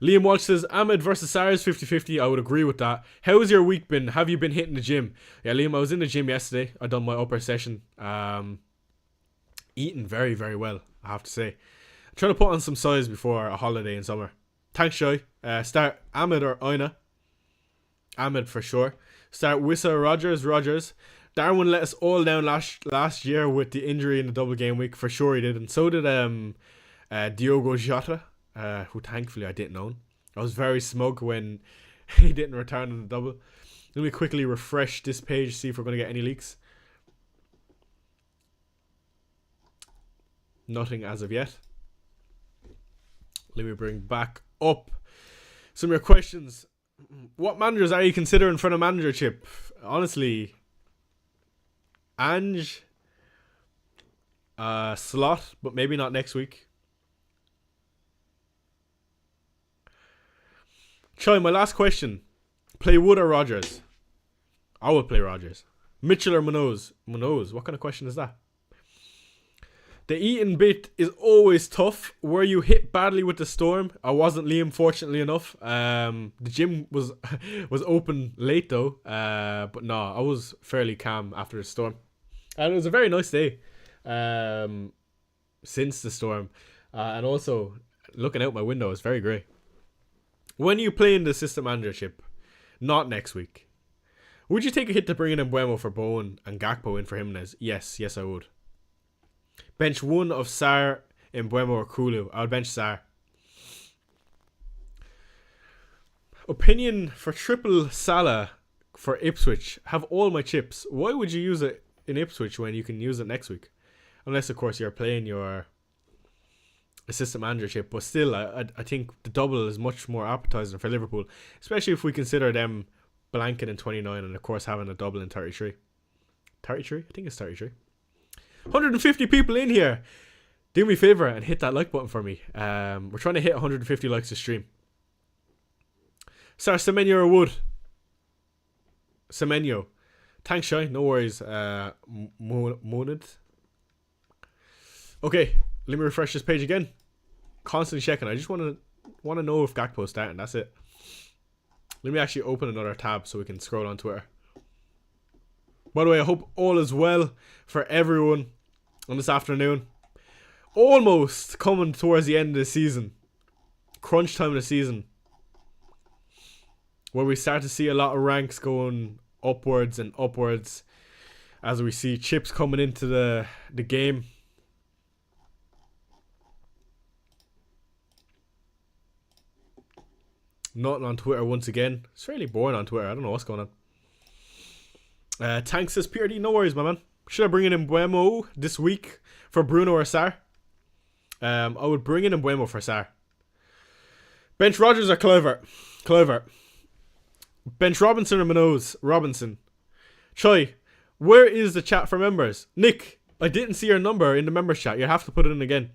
Liam Walsh says, Ahmed versus Sarr is 50-50. I would agree with that. How has your week been? Have you been hitting the gym? Yeah, Liam, I was in the gym yesterday. I done my upper session. Eating very, very well, I have to say. I'm trying to put on some size before a holiday in summer. Thanks, Shoy. Start Ahmed or Aina. Ahmed for sure. Start Wissa Rogers. Darwin let us all down last year with the injury in the double game week. For sure he did. And so did Diogo Jota, who thankfully I didn't own. I was very smug when he didn't return in the double. Let me quickly refresh this page, see if we're going to get any leaks. Nothing as of yet. Let me bring back up some of your questions. What managers are you considering for the manager chip? Honestly, Ange, Slot, but maybe not next week. Choi, my last question. Play Wood or Rogers? I would play Rogers. Mitchell or Munoz? Munoz, what kind of question is that? The eating bit is always tough. Were you hit badly with the storm? I wasn't, Liam, fortunately enough. The gym was open late though. But no, I was fairly calm after the storm. And it was a very nice day since the storm. And also, looking out my window, it's very grey. When you play in the assistant managership, not next week, would you take a hit to bring in Mbeumo for Bowen and Gakpo in for Jimenez? Yes, I would. Bench one of Sarr, Mbeumo or Kulu. I would bench Sarr. Opinion for triple Salah for Ipswich. Have all my chips. Why would you use it in Ipswich when you can use it next week? Unless, of course, you're playing your assistant managership. But still, I think the double is much more appetizing for Liverpool. Especially if we consider them blanking in 29 and, of course, having a double in 33. 33? I think it's 33. 150 people in here. Do me a favor and hit that like button for me. We're trying to hit 150 likes a stream. Sir Semenyo or Wood? Semenyo. Thanks, Shy. No worries. Monad. Okay, let me refresh this page again. Constantly checking. I just want to know if Gakpo's starting. That's it. Let me actually open another tab so we can scroll on Twitter. By the way, I hope all is well for everyone on this afternoon. Almost coming towards the end of the season. Crunch time of the season. Where we start to see a lot of ranks going upwards and upwards. As we see chips coming into the game. Nothing on Twitter once again. It's really boring on Twitter. I don't know what's going on. Tank says, PRD, no worries, my man. Should I bring in Mbeumo this week for Bruno or Sarr? I would bring in Mbeumo for Sarr. Bench Rogers or Kluivert? Bench Robinson or Munoz? Robinson. Choi, where is the chat for members? Nick, I didn't see your number in the members chat. You have to put it in again.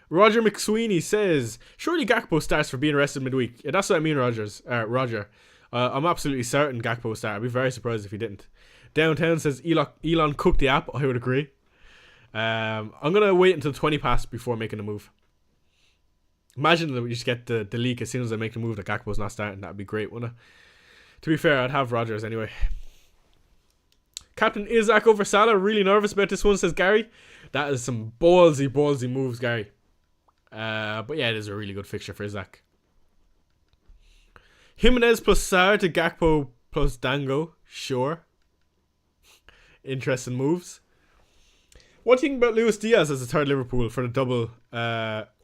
Roger McSweeney says, surely Gakpo starts for being arrested midweek. Yeah, that's what I mean, Roger. I'm absolutely certain Gakpo will start. I'd be very surprised if he didn't. Downtown says Elon cooked the app. I would agree. I'm going to wait until 20 past before making a move. Imagine that we just get the leak as soon as I make the move that Gakpo's not starting. That would be great, wouldn't it? To be fair, I'd have Rodgers anyway. Captain Isaac over Salah. Really nervous about this one, says Gary. That is some ballsy moves, Gary. But yeah, it is a really good fixture for Isaac. Jimenez plus Sarr to Gakpo plus Dango. Sure. Interesting moves. What do you think about Luis Diaz as a third Liverpool for the double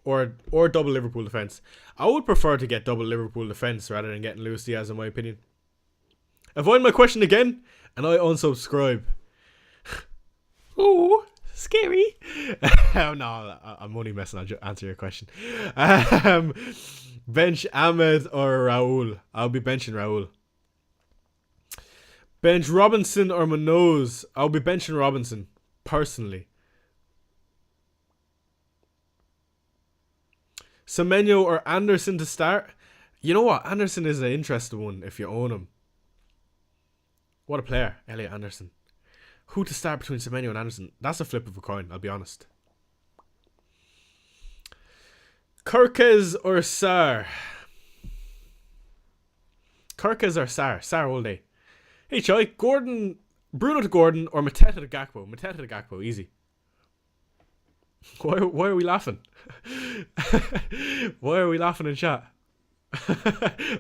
or double Liverpool defence? I would prefer to get double Liverpool defence rather than getting Luis Diaz, in my opinion. Avoid my question again and I unsubscribe. Oh, scary. No, I'm only messing. I'll answer your question. Bench Ahmed or Raul? I'll be benching Raul. Bench Robinson or Munoz? I'll be benching Robinson, personally. Semenyo or Anderson to start? You know what? Anderson is an interesting one if you own him. What a player, Elliot Anderson. Who to start between Semenyo and Anderson? That's a flip of a coin, I'll be honest. Kirkes or Sarr? Kirkes or Sarr? Sarr all day. Hey, Choi, Gordon, Bruno to Gordon or Mateta to Gakpo? Mateta to Gakpo, easy. Why are we laughing? Why are we laughing in chat?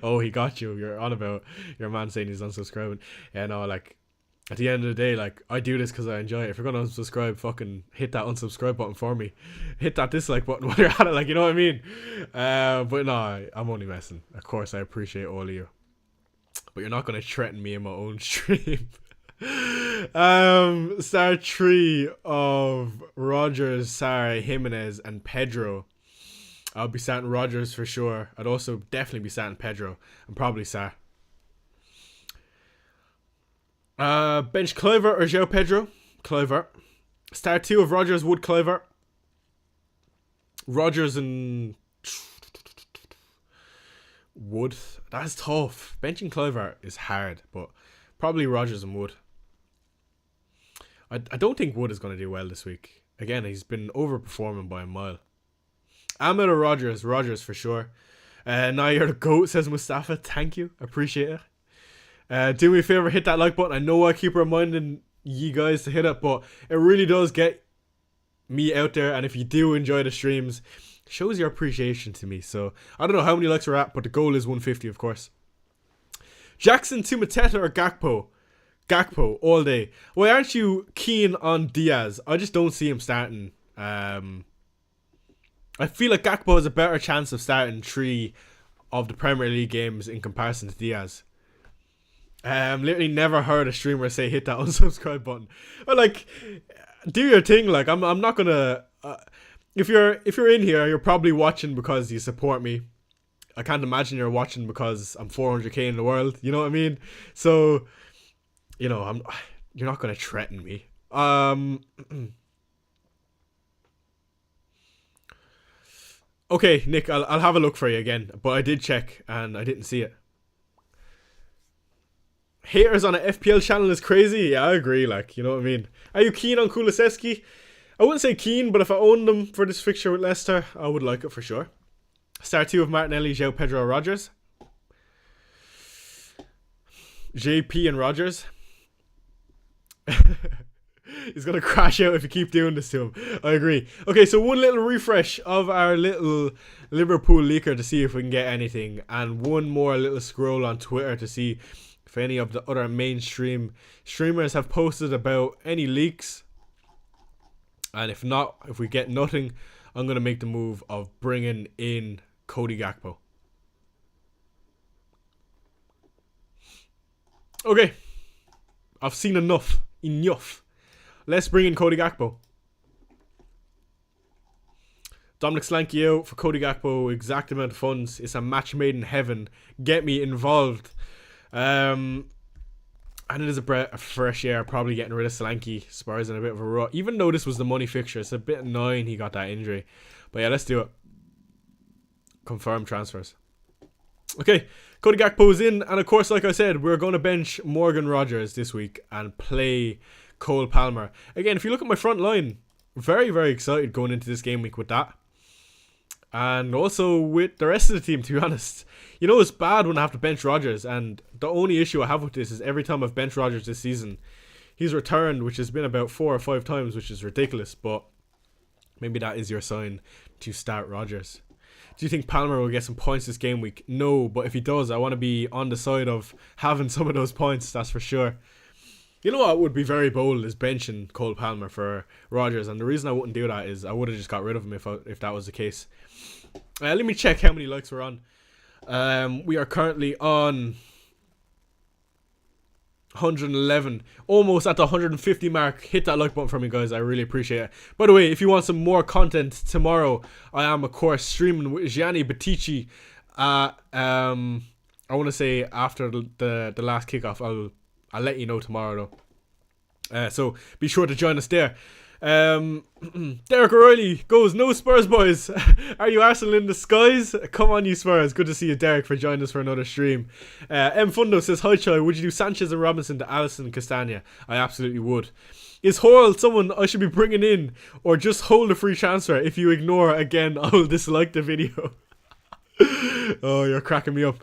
Oh, he got you. You're on about your man saying he's unsubscribing. Yeah, no, like, at the end of the day, like, I do this because I enjoy it. If you're gonna unsubscribe, fucking hit that unsubscribe button for me. Hit that dislike button while you're at it, like, you know what I mean? But no, I'm only messing. Of course, I appreciate all of you. But you're not gonna threaten me in my own stream. Star 3 of Rogers, Sarr, Jimenez, and Pedro. I'll be starting Rogers for sure. I'd also definitely be starting Pedro and probably Sarr. Bench Kluivert or João Pedro? Kluivert. Star 2 of Rogers, Wood, Kluivert. Rogers and Wood. That's tough. Benching Kluivert is hard, but probably Rogers and Wood. I don't think Wood is going to do well this week. Again, he's been overperforming by a mile. Ahmed or Rogers? Rogers for sure. Now you're the GOAT, says Mustafa. Thank you. Appreciate it. Do me a favor, hit that like button. I know I keep reminding you guys to hit it, but it really does get me out there. And if you do enjoy the streams, shows your appreciation to me. So I don't know how many likes we're at, but the goal is 150, of course. Jackson to Mateta or Gakpo? Gakpo all day. Why aren't you keen on Diaz? I just don't see him starting. I feel like Gakpo has a better chance of starting 3 of the Premier League games in comparison to Diaz. Literally never heard a streamer say hit that unsubscribe button. But like, do your thing. Like, I'm not gonna. If you're in here, you're probably watching because you support me. I can't imagine you're watching because I'm 400k in the world. You know what I mean? So, you know, you're not gonna threaten me. Okay, Nick, I'll have a look for you again, but I did check and I didn't see it. Haters on an FPL channel is crazy. Yeah, I agree. Like, you know what I mean. Are you keen on Kulusevski? I wouldn't say keen, but if I owned them for this fixture with Leicester, I would like it for sure. Star 2 of Martinelli, João Pedro, Rogers. JP and Rogers. He's going to crash out if you keep doing this to him. I agree. Okay, so one little refresh of our little Liverpool leaker to see if we can get anything. And one more little scroll on Twitter to see if any of the other mainstream streamers have posted about any leaks. And if not, if we get nothing, I'm going to make the move of bringing in Cody Gakpo. Okay. I've seen enough. Let's bring in Cody Gakpo. Dominic Slanky out for Cody Gakpo. Exact amount of funds. It's a match made in heaven. Get me involved. And it is a fresh air. Probably getting rid of Slanky. Spurs in a bit of a rut. Even though this was the money fixture, it's a bit annoying he got that injury. But yeah, let's do it. Confirm transfers. Okay, Cody Gakpo's in. And of course, like I said, we're going to bench Morgan Rogers this week and play Cole Palmer. Again, if you look at my front line, very, very excited going into this game week with that. And also with the rest of the team, to be honest. You know, it's bad when I have to bench Rogers. And the only issue I have with this is every time I've benched Rogers this season, he's returned, which has been about 4 or 5 times, which is ridiculous. But maybe that is your sign to start Rogers. Do you think Palmer will get some points this game week? No, but if he does, I want to be on the side of having some of those points, that's for sure. You know what would be very bold is benching Cole Palmer for Rogers, and the reason I wouldn't do that is I would have just got rid of him if that was the case. Let me check how many likes we're on. We are currently on 111, almost at the 150 mark. Hit that like button for me, guys. I really appreciate it. By the way, if you want some more content tomorrow, I am of course streaming with Gianni Battici I want to say after the last kickoff, I'll let you know tomorrow though. So be sure to join us there. Derek O'Reilly goes, no Spurs boys. Are you Arsenal in the skies? Come on you Spurs. Good to see you, Derek, for joining us for another stream. M Fundo says, hi Chai, would you do Sanchez and Robinson to Alisson and Castagna? I absolutely would. Is Hoyle someone I should be bringing in, or just hold a free transfer? If you ignore again, I will dislike the video. Oh, you're cracking me up.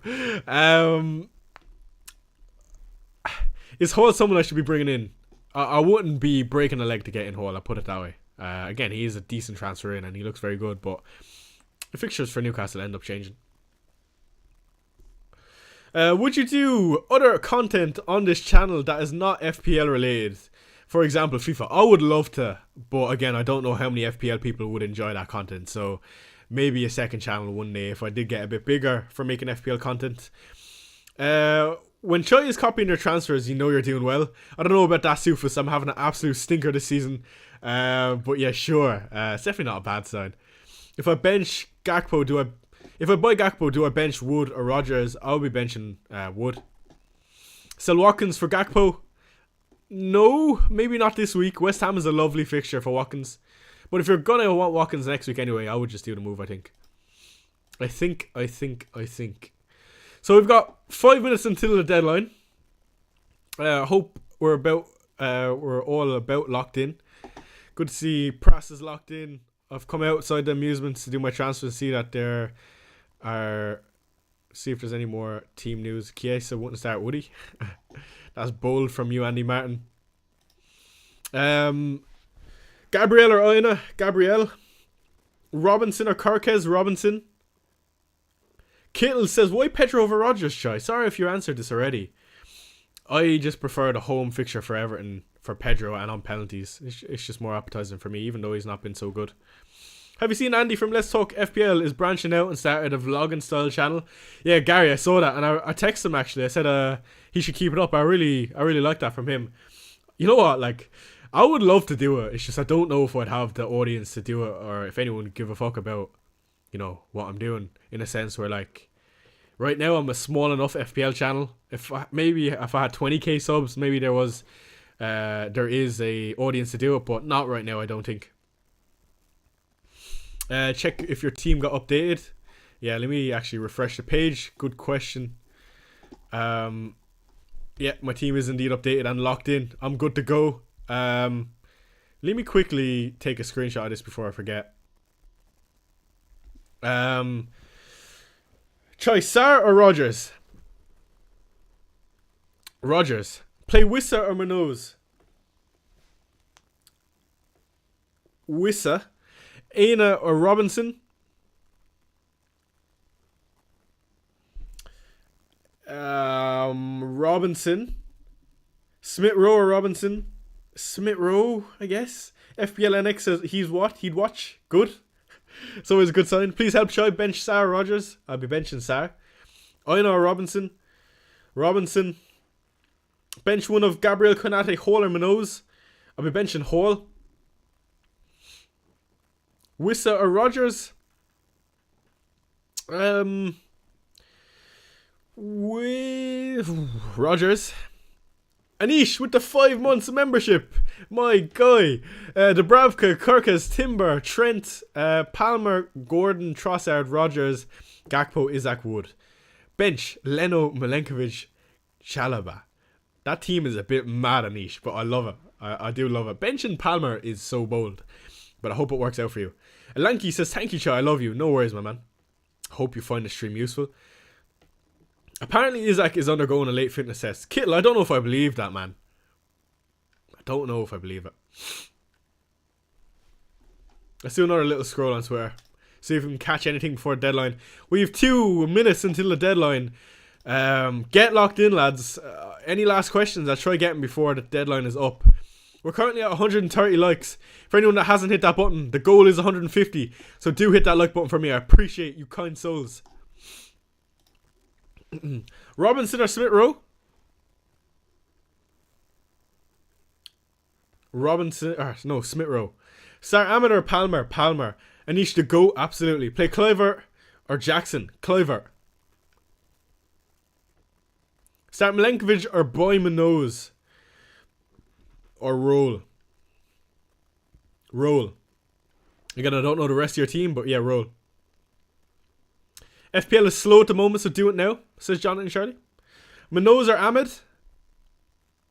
Is Hoyle someone I should be bringing in? I wouldn't be breaking a leg to get in Hall, I'll put it that way. Again, he is a decent transfer in and he looks very good, but the fixtures for Newcastle end up changing. Would you do other content on this channel that is not FPL related? For example, FIFA. I would love to, but again, I don't know how many FPL people would enjoy that content, so maybe a second channel one day if I did get a bit bigger for making FPL content. When Choi is copying your transfers, you know you're doing well. I don't know about that, Sufus. I'm having an absolute stinker this season. But yeah, sure. It's definitely not a bad sign. If I bench Gakpo, if I buy Gakpo, do I bench Wood or Rodgers? I'll be benching Wood. Sell Watkins for Gakpo? No, maybe not this week. West Ham is a lovely fixture for Watkins. But if you're going to want Watkins next week anyway, I would just do the move, I think. I think. So we've got 5 minutes until the deadline. Hope we're all about locked in. Good to see Prass is locked in. I've come outside the amusements to do my transfer and see that there are. See if there's any more team news. Chiesa wouldn't start, would he? That's bold from you, Andy Martin. Gabriel or Aina? Gabriel. Robinson or Carquez? Robinson. Kittle says, why Pedro over Rodgers, Chai? Sorry if you answered this already. I just prefer the home fixture for Everton for Pedro and on penalties. It's just more appetizing for me, even though he's not been so good. Have you seen Andy from Let's Talk FPL is branching out and started a vlogging style channel? Yeah, Gary, I saw that and I texted him actually. I said he should keep it up. I really like that from him. You know what? Like, I would love to do it. It's just I don't know if I'd have the audience to do it or if anyone would give a fuck about, you know, what I'm doing, in a sense where, like, right now I'm a small enough FPL channel. If I had 20k subs, maybe there is a audience to do it, but not right now, I don't think. Check if your team got updated. Yeah, let me actually refresh the page. Good question. Yeah, my team is indeed updated and locked in. I'm good to go. Let me quickly take a screenshot of this before I forget. Choice, Sarr or Rodgers? Rodgers. Play Wissa or Munoz? Wissa. Aina or Robinson? Robinson. Smith Rowe or Robinson? Smith Rowe, I guess. FPL NX says he'd watch. Good. It's always a good sign. Please help Chai bench Sarr Rodgers. I'll be benching Sarr. Aina or Robinson? Robinson. Bench one of Gabriel Konate, Hall or Munoz? I'll be benching Hall. Wissa or Rodgers? With Rodgers. Anish with the 5 months membership. My guy. Dubravka, Kirkus, Timber, Trent, Palmer, Gordon, Trossard, Rodgers, Gakpo, Isaac, Wood. Bench, Leno, Milenkovic, Chalaba. That team is a bit mad, Anish, but I love it. I do love it. Bench and Palmer is so bold, but I hope it works out for you. Lanky says, thank you, Chai, I love you. No worries, my man. Hope you find the stream useful. Apparently Isaac is undergoing a late fitness test. Kittle, I don't know if I believe that, man. I don't know if I believe it. Let's do another little scroll on Twitter. See if we can catch anything before the deadline. We have 2 minutes until the deadline. Get locked in, lads. Any last questions? I'll try getting before the deadline is up. We're currently at 130 likes. For anyone that hasn't hit that button, the goal is 150. So do hit that like button for me. I appreciate you kind souls. Robinson or Smith Rowe? Smith Rowe. Sar Ahmed or Palmer? Palmer. Anish to go? Absolutely. Play Cliver or Jackson? Cliver. Start Milenkovic or buy Minoz? Or roll? Roll. Again, I don't know the rest of your team, but yeah, roll. FPL is slow at the moment, so do it now, says Jonathan Charlie. Minoz or Ahmed?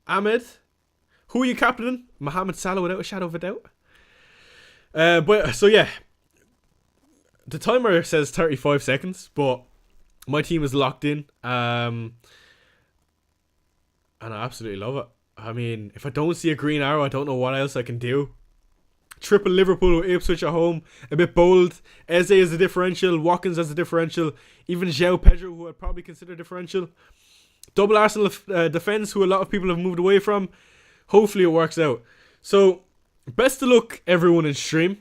Ahmed. Who are you captaining? Mohamed Salah without a shadow of a doubt. But so yeah, the timer says 35 seconds, but my team is locked in. And I absolutely love it. I mean, if I don't see a green arrow, I don't know what else I can do. Triple Liverpool with Ipswich at home. A bit bold. Eze is a differential. Watkins as a differential. Even João Pedro, who I'd probably consider differential. Double Arsenal defence, who a lot of people have moved away from. Hopefully it works out. So, best of luck everyone in stream.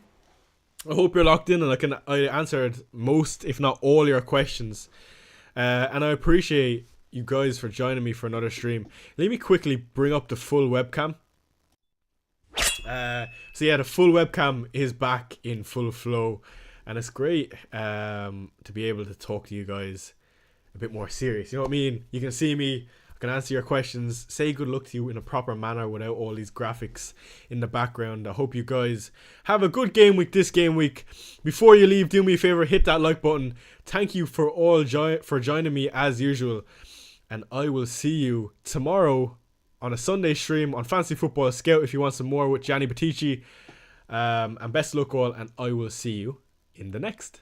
I hope you're locked in and I answered most, if not all, your questions. And I appreciate you guys for joining me for another stream. Let me quickly bring up the full webcam. So yeah, the full webcam is back in full flow. And it's great to be able to talk to you guys a bit more serious. You know what I mean? You can see me. I can answer your questions, say good luck to you in a proper manner without all these graphics in the background. I hope you guys have a good game week this game week. Before you leave, do me a favor, hit that like button. Thank you for all for joining me as usual. And I will see you tomorrow on a Sunday stream on Fantasy Football Scout if you want some more with Gianni Battici. And best of luck all, and I will see you in the next.